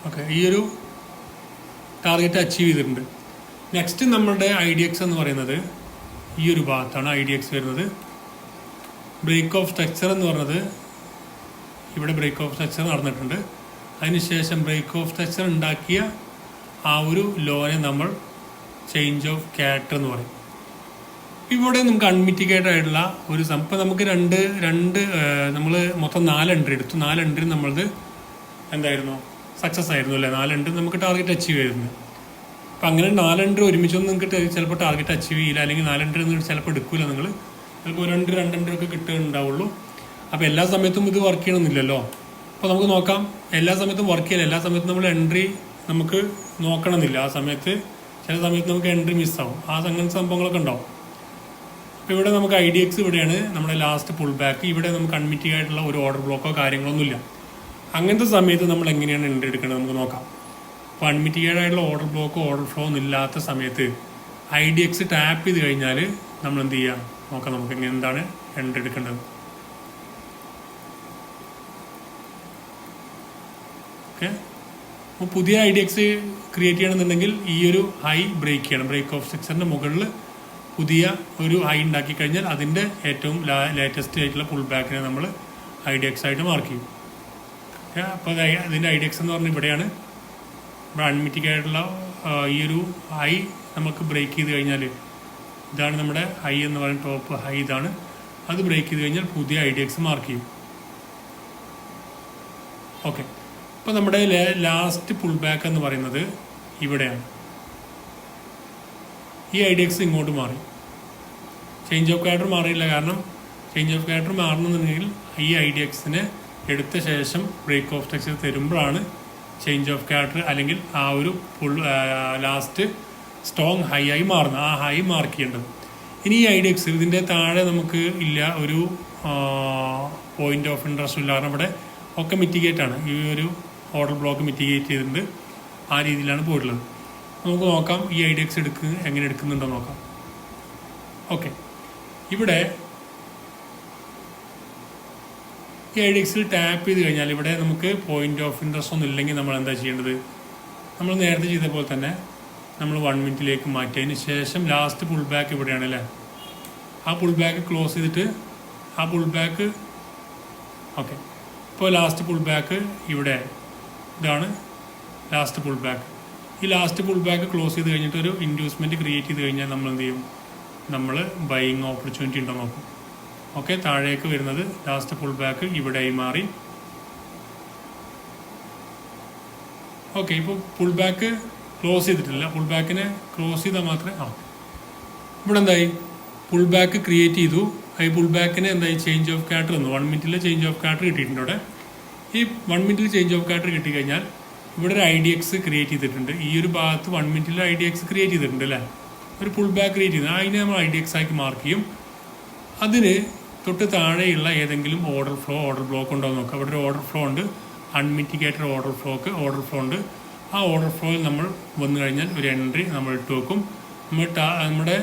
നോക്കാം. ഈ ഒരു ടാർഗറ്റ് അച്ചീവ് ചെയ്തിട്ടുണ്ട്. നെക്സ്റ്റ് നമ്മളുടെ IDX എന്ന് പറയുന്നത് ഈ ഒരു ഭാഗത്താണ് IDX വരുന്നത്. ബ്രേക്ക് ഓഫ് സ്ട്രക്ചർ എന്ന് പറയുന്നത് ഇവിടെ ബ്രേക്ക് ഓഫ് സ്ട്രക്ചർ നടന്നിട്ടുണ്ട്. അതിനുശേഷം ബ്രേക്ക് ഓഫ് സ്ട്രക്ചർ ഉണ്ടാക്കിയ ആ ഒരു ലോനെ നമ്മൾ ചേഞ്ച് ഓഫ് ക്യാരക്ടർ എന്ന് പറയും. ഇവിടെ നമുക്ക് അൺമിറ്റിഗേറ്റഡ് ആയിട്ടുള്ള ഒരു ഇപ്പം നമുക്ക് നമ്മൾ മൊത്തം 4 എൻട്രി എടുത്തു. 4 എൻട്രി നമ്മളത് എന്തായിരുന്നു, സക്സസ് ആയിരുന്നു അല്ലേ. 4 എൻട്രി നമുക്ക് ടാർഗറ്റ് അച്ചീവ് ചെയ്തിരുന്നു. അപ്പം അങ്ങനെ 4 എൻട്രി ഒരുമിച്ചൊന്നും നിങ്ങൾക്ക് ചിലപ്പോൾ ടാർഗറ്റ് അച്ചീവ് ചെയ്യില്ല, അല്ലെങ്കിൽ 4 എൻട്രി നിങ്ങൾ ചിലപ്പോൾ എടുക്കില്ല. നിങ്ങൾ ചിലപ്പോൾ 2 എൻട്രി ഒക്കെ കിട്ടുന്നുണ്ടാവുള്ളൂ. അപ്പോൾ എല്ലാ സമയത്തും ഇത് വർക്ക് ചെയ്യണമെന്നില്ലല്ലോ. അപ്പോൾ നമുക്ക് നോക്കാം, എല്ലാ സമയത്തും വർക്ക് ചെയ്യില്ല. എല്ലാ സമയത്തും നമ്മൾ എൻട്രി നമുക്ക് നോക്കണമെന്നില്ല. ആ സമയത്ത് ചില സമയത്ത് നമുക്ക് എൻട്രി മിസ്സാവും. അങ്ങനത്തെ സംഭവങ്ങളൊക്കെ ഉണ്ടാവും. അപ്പോൾ ഇവിടെ നമുക്ക് IDX ഇവിടെയാണ് നമ്മുടെ ലാസ്റ്റ് പുൾ ബാക്ക്. ഇവിടെ നമുക്ക് അൺമിറ്റിഗേറ്റഡ് ആയിട്ടുള്ള ഒരു ഓർഡർ ബ്ലോക്കോ കാര്യങ്ങളൊന്നുമില്ല. അങ്ങനത്തെ സമയത്ത് നമ്മൾ എങ്ങനെയാണ് എൻട്രി എടുക്കേണ്ടത് നമുക്ക് നോക്കാം. അപ്പോൾ അൺമിറ്റിഗേറ്റഡ് ആയിട്ടുള്ള ഓർഡർ ബ്ലോക്കോ ഓർഡർ ഫ്ലോ ഒന്നും ഇല്ലാത്ത സമയത്ത് IDX ടാപ്പ് ചെയ്ത് കഴിഞ്ഞാൽ നമ്മൾ എന്ത് ചെയ്യാം നോക്കാം, നമുക്ക് എങ്ങനെ എന്താണ് എൻട്രി എടുക്കേണ്ടത്. ഓക്കെ, അപ്പോൾ പുതിയ IDX ക്രിയേറ്റ് ചെയ്യണമെന്നുണ്ടെങ്കിൽ ഈ ഒരു ഹൈ ബ്രേക്ക് ചെയ്യണം. ബ്രേക്ക് ഓഫ് സ്ട്രക്ചറിൻ്റെ മുകളിൽ പുതിയ ഒരു ഹൈ ഉണ്ടാക്കി കഴിഞ്ഞാൽ അതിൻ്റെ ഏറ്റവും ലേറ്റസ്റ്റ് ആയിട്ടുള്ള പുൾ ബാക്കിനെ നമ്മൾ IDX ആയിട്ട് മാർക്ക് ചെയ്യും. അപ്പോൾ അതിൻ്റെ IDX എന്ന് പറഞ്ഞാൽ ഇവിടെയാണ്. ഇവിടെ അൺമിറ്റിഗേറ്റഡ് ആയിട്ടുള്ള ഈ ഒരു ഹൈ നമുക്ക് ബ്രേക്ക് ചെയ്ത് കഴിഞ്ഞാൽ ഇതാണ് നമ്മുടെ ഹൈ എന്ന് പറയുന്ന ടോപ്പ് ഹൈ ഇതാണ്. അത് ബ്രേക്ക് ചെയ്ത് കഴിഞ്ഞാൽ പുതിയ IDX മാർക്ക് ചെയ്യും. ഓക്കെ, അപ്പോൾ നമ്മുടെ ലാസ്റ്റ് പുൾ ബാക്ക് എന്ന് പറയുന്നത് ഇവിടെയാണ്. ഈ IDX ഇങ്ങോട്ട് മാറി. ചേഞ്ച് ഓഫ് ക്യാരക്ടർ മാറിയില്ല. കാരണം ചേഞ്ച് ഓഫ് ക്യാരക്ടർ മാറണമെന്നുണ്ടെങ്കിൽ ഈ IDXനെ എടുത്ത ശേഷം ബ്രേക്ക് ഓഫ് സ്ട്രക്ചർ തരുമ്പോഴാണ് ചേഞ്ച് ഓഫ് ക്യാരക്ടർ അല്ലെങ്കിൽ ആ ഒരു ലാസ്റ്റ് സ്ട്രോങ് ഹൈ ആയി മാറുന്നത്, ആ ഹൈ മാർക്ക് ചെയ്യേണ്ടത്. ഇനി ഈ IDX ഇതിൻ്റെ താഴെ നമുക്ക് ഇല്ല ഒരു പോയിന്റ് ഓഫ് ഇൻട്രസ്റ്റ് ഇല്ല, കാരണം ഇവിടെ ഒക്കെ മിറ്റിഗേറ്റ് ആണ്. ഈ ഒരു ഓർഡർ ബ്ലോക്ക് മിറ്റിഗേറ്റ് ചെയ്തിട്ടുണ്ട്, ആ രീതിയിലാണ് പോയിട്ടുള്ളത്. നമുക്ക് നോക്കാം ഈ IDX എങ്ങനെ എടുക്കുന്നുണ്ടോ നോക്കാം. ഓക്കെ, ഇവിടെ ഈ IDXൽ ടാപ്പ് ചെയ്ത് കഴിഞ്ഞാൽ ഇവിടെ നമുക്ക് പോയിന്റ് ഓഫ് ഇൻട്രസ്റ്റ് ഒന്നും ഇല്ലെങ്കിൽ നമ്മൾ എന്താ ചെയ്യേണ്ടത്, നമ്മൾ നേരത്തെ ചെയ്ത പോലെ തന്നെ നമ്മൾ 1 മിനിറ്റിലേക്ക് മാറ്റിയതിന് ശേഷം ലാസ്റ്റ് പുൾ ബാക്ക് ഇവിടെയാണ് അല്ലേ, ആ പുൾ ബാക്ക് ക്ലോസ് ചെയ്തിട്ട് ആ പുൾ ബാക്ക് ഓക്കെ, ഇപ്പോൾ ലാസ്റ്റ് പുൾ ബാക്ക് ഇവിടെ ഇതാണ് ലാസ്റ്റ് പുൾ ബാക്ക്. ഈ ലാസ്റ്റ് പുൾ ബാക്ക് ക്ലോസ് ചെയ്ത് കഴിഞ്ഞിട്ട് ഒരു ഇൻഡ്യൂസ്മെൻറ്റ് ക്രിയേറ്റ് ചെയ്ത് കഴിഞ്ഞാൽ നമ്മൾ എന്ത് ചെയ്യും, നമ്മൾ ബൈയിങ് ഓപ്പർച്യൂണിറ്റി ഉണ്ടോ നോക്കും. ഓക്കെ, താഴേക്ക് വരുന്നത് ലാസ്റ്റ് പുൾ ബാക്ക് ഇവിടെയായി മാറി. ഓക്കെ, ഇപ്പോൾ പുൾ ബാക്ക് ക്ലോസ് ചെയ്തിട്ടില്ല, പുൾ ബാക്കിനെ ക്ലോസ് ചെയ്താൽ മാത്രമേ ഇവിടെ എന്തായി പുൾ ബാക്ക് ക്രിയേറ്റ് ചെയ്തു. ഈ പുൾ ബാക്കിന് എന്തായി ചേഞ്ച് ഓഫ് ക്യാരക്ടർ വന്നു. 1 മിനിറ്റിൽ ചേഞ്ച് ഓഫ് ക്യാരക്ടർ കിട്ടിയിട്ടുണ്ട്. ഇവിടെ ഈ 1 മിനിറ്റിൽ ചേഞ്ച് ഓഫ് ക്യാരക്ടർ കിട്ടിക്കഴിഞ്ഞാൽ ഇവിടെ ഒരു IDX ക്രിയേറ്റ് ചെയ്തിട്ടുണ്ട്. ഈ ഒരു ഭാഗത്ത് 1 മിനിറ്റിൽ IDX ക്രിയേറ്റ് ചെയ്തിട്ടുണ്ട് അല്ലേ, ഒരു പുൾ ബാക്ക് ക്രിയേറ്റ് ചെയ്ത് അതിനെ നമ്മൾ IDX ആക്കി മാർക്ക് ചെയ്യും. അതിന് തൊട്ട് താഴെയുള്ള ഏതെങ്കിലും ഓർഡർ ബ്ലോക്ക് ഉണ്ടോ എന്ന് നോക്കാം. അവിടെ ഒരു ഓർഡർ ഫ്ലോ ഉണ്ട്, അൺമിറ്റിഗേറ്റഡ് ഓർഡർ ഫ്ലോ ഉണ്ട്. ആ ഓർഡർ ഫ്ലോയിൽ നമ്മൾ വന്നു കഴിഞ്ഞാൽ ഒരു എൻട്രി നമ്മൾ ഇട്ട് വെക്കും. നമ്മുടെ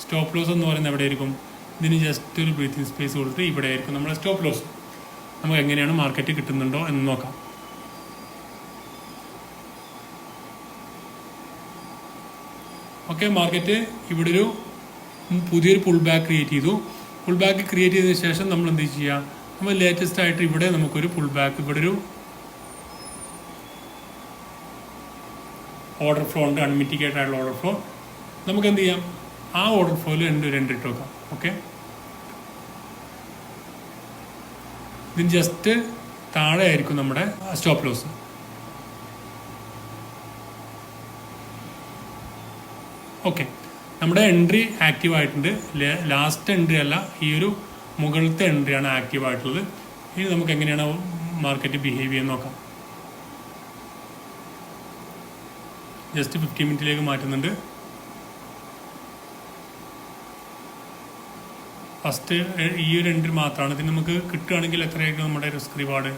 സ്റ്റോപ്പ് ലോസ് എന്ന് പറയുന്നത് എവിടെ ആയിരിക്കും, ഇതിന് ജസ്റ്റ് ഒരു ബ്രീത്തിങ് സ്പേസ് കൊടുത്തിട്ട് ഇവിടെ ആയിരിക്കും നമ്മുടെ സ്റ്റോപ്പ് ലോസ്. നമുക്ക് എങ്ങനെയാണ് മാർക്കറ്റ് കിട്ടുന്നുണ്ടോ എന്ന് നോക്കാം. ഓക്കെ, മാർക്കറ്റ് ഇവിടെ ഒരു പുതിയൊരു പുൾ ബാക്ക് ക്രിയേറ്റ് ചെയ്തു. പുൾ ബാക്ക് ക്രിയേറ്റ് ചെയ്തതിന് ശേഷം നമ്മൾ എന്ത് ചെയ്യുക, നമ്മൾ ലേറ്റസ്റ്റ് ആയിട്ട് ഇവിടെ നമുക്കൊരു പുൾ ബാക്ക്, ഇവിടെ ഒരു ഓർഡർ ഫ്ലോ ഉണ്ട്, അൺമിറ്റിഗേറ്റഡ് ആയിട്ടുള്ള ഓർഡർ ഫ്ലോ. നമുക്ക് എന്ത് ചെയ്യാം, ആ ഓർഡർ ഫ്ലോയിൽ രണ്ട് ഇട്ട് വെക്കാം. ഓക്കെ, ഇതിന് ജസ്റ്റ് താഴെ ആയിരിക്കും നമ്മുടെ സ്റ്റോപ്പ് ലോസ്. ഓക്കെ, നമ്മുടെ എൻട്രി ആക്റ്റീവ് ആയിട്ടുണ്ട്. ലാസ്റ്റ് എൻട്രി അല്ല, ഈ ഒരു മുകളിലത്തെ എൻട്രിയാണ് ആക്റ്റീവ് ആയിട്ടുള്ളത്. ഇനി നമുക്ക് എങ്ങനെയാണ് മാർക്കറ്റ് ബിഹേവ് ചെയ്യാൻ നോക്കാം. ജസ്റ്റ് 15 മിനിറ്റിലേക്ക് മാറ്റുന്നുണ്ട്. ഫസ്റ്റ് ഈ ഒരു എൻട്രി മാത്രമാണ്. ഇതിന് നമുക്ക് കിട്ടുകയാണെങ്കിൽ എത്രയായിരിക്കും നമ്മുടെ റിസ്ക് റിവാർഡ്,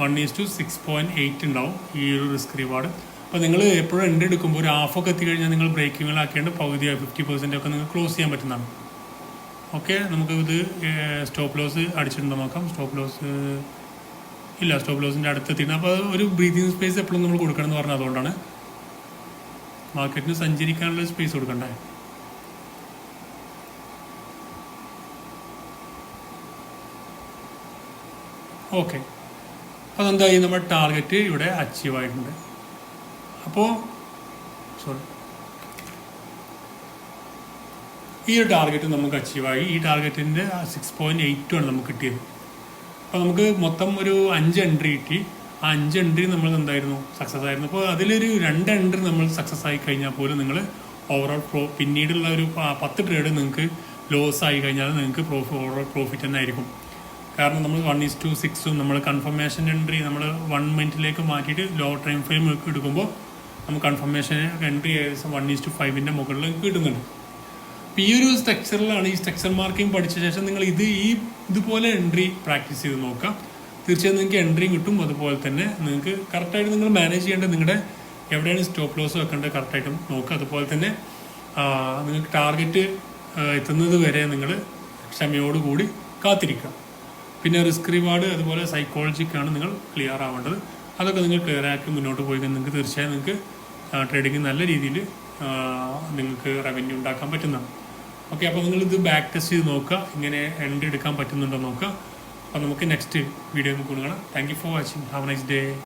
1:6.8 ഉണ്ടാവും ഈ ഒരു റിസ്ക് റിവാർഡ്. അപ്പോൾ നിങ്ങൾ എപ്പോഴും എൻട്രി എടുക്കുമ്പോൾ ഒരു ഹാഫൊക്കെ എത്തിക്കഴിഞ്ഞാൽ നിങ്ങൾ ബ്രേക്കിങ്ങിലാക്കേണ്ട പകുതി 50% ഒക്കെ നിങ്ങൾക്ക് ക്ലോസ് ചെയ്യാൻ പറ്റുന്നതാണ്. ഓക്കെ, നമുക്ക് ഇത് സ്റ്റോപ്പ് ലോസ് അടിച്ചിട്ടുണ്ടോ നോക്കാം. സ്റ്റോപ്പ് ലോസ് ഇല്ല, സ്റ്റോപ്പ് ലോസിൻ്റെ അടുത്തെത്തിയിട്ട്. അപ്പോൾ ഒരു ബ്രീതിങ് സ്പേസ് എപ്പോഴും നമ്മൾ കൊടുക്കണം എന്ന് പറഞ്ഞാൽ അതുകൊണ്ടാണ്. മാർക്കറ്റിന് സഞ്ചരിക്കാനുള്ള സ്പേസ് കൊടുക്കണ്ടേ. ഓക്കെ, അതെന്തായി, നമ്മുടെ ടാർഗറ്റ് ഇവിടെ അച്ചീവ് ആയിട്ടുണ്ട്. അപ്പോൾ ഈ ഒരു ടാർഗറ്റ് നമുക്ക് അച്ചീവായി. ഈ ടാർഗറ്റിൻ്റെ 6.8 ആണ് നമുക്ക് കിട്ടിയത്. അപ്പോൾ നമുക്ക് മൊത്തം ഒരു 5 എൻട്രി കിട്ടി. ആ 5 എൻട്രി നമ്മൾ എന്തായിരുന്നു, സക്സസ് ആയിരുന്നു. അപ്പോൾ അതിലൊരു 2 എൻട്രി നമ്മൾ സക്സസ് ആയി കഴിഞ്ഞാൽ പോലും നിങ്ങൾ ഓവറോൾ പിന്നീടുള്ള ഒരു 10 ട്രേഡ് നിങ്ങൾക്ക് ലോസ് ആയി കഴിഞ്ഞാൽ നിങ്ങൾക്ക് ഓവറോൾ പ്രോഫിറ്റ് തന്നെ ആയിരിക്കും. കാരണം നമ്മൾ 1:6 നമ്മൾ കൺഫർമേഷൻ എൻട്രി നമ്മൾ 1 മിനിറ്റിലേക്ക് മാറ്റിയിട്ട് ലോ ടൈം ഫ്രെയിം എടുക്കുമ്പോൾ നമുക്ക് കൺഫർമേഷൻ എൻട്രി ഏകദേശം 1:5 മുകളിൽ കിട്ടുന്നുണ്ട്. അപ്പോൾ ഈ ഒരു സ്ട്രക്ചറിലാണ്, ഈ സ്ട്രക്ചർ മാർക്കിംഗ് പഠിച്ച ശേഷം നിങ്ങൾ ഇതുപോലെ എൻട്രി പ്രാക്ടീസ് ചെയ്ത് നോക്കാം. തീർച്ചയായും നിങ്ങൾക്ക് എൻട്രിയും കിട്ടും. അതുപോലെ തന്നെ നിങ്ങൾക്ക് കറക്റ്റായിട്ട് നിങ്ങൾ മാനേജ് ചെയ്യേണ്ടത് നിങ്ങളുടെ എവിടെയാണ് സ്റ്റോപ്പ് ലോസ് വെക്കേണ്ടത് കറക്റ്റായിട്ടും നോക്കുക. അതുപോലെ തന്നെ നിങ്ങൾക്ക് ടാർഗറ്റ് എത്തുന്നത് വരെ നിങ്ങൾ ക്ഷമയോടുകൂടി കാത്തിരിക്കുക. പിന്നെ റിസ്ക് റിവാർഡ് അതുപോലെ സൈക്കോളജിക്കാണ് നിങ്ങൾ ക്ലിയർ ആവേണ്ടത്. അതൊക്കെ നിങ്ങൾ ക്ലിയർ ആക്കി മുന്നോട്ട് പോയി നിങ്ങൾക്ക് തീർച്ചയായും നിങ്ങൾക്ക് ട്രേഡിങ് നല്ല രീതിയിൽ നിങ്ങൾക്ക് റവന്യൂ ഉണ്ടാക്കാൻ പറ്റുന്നതാണ്. ഓക്കെ, അപ്പോൾ നിങ്ങളിത് ബാക്ക് ടെസ്റ്റ് ചെയ്ത് നോക്കുക, ഇങ്ങനെ എൻട്രി എടുക്കാൻ പറ്റുന്നുണ്ടോ നോക്കുക. അപ്പോൾ നമുക്ക് നെക്സ്റ്റ് വീഡിയോ നമുക്ക് കാണാം. Thank you for watching. Have A nice day.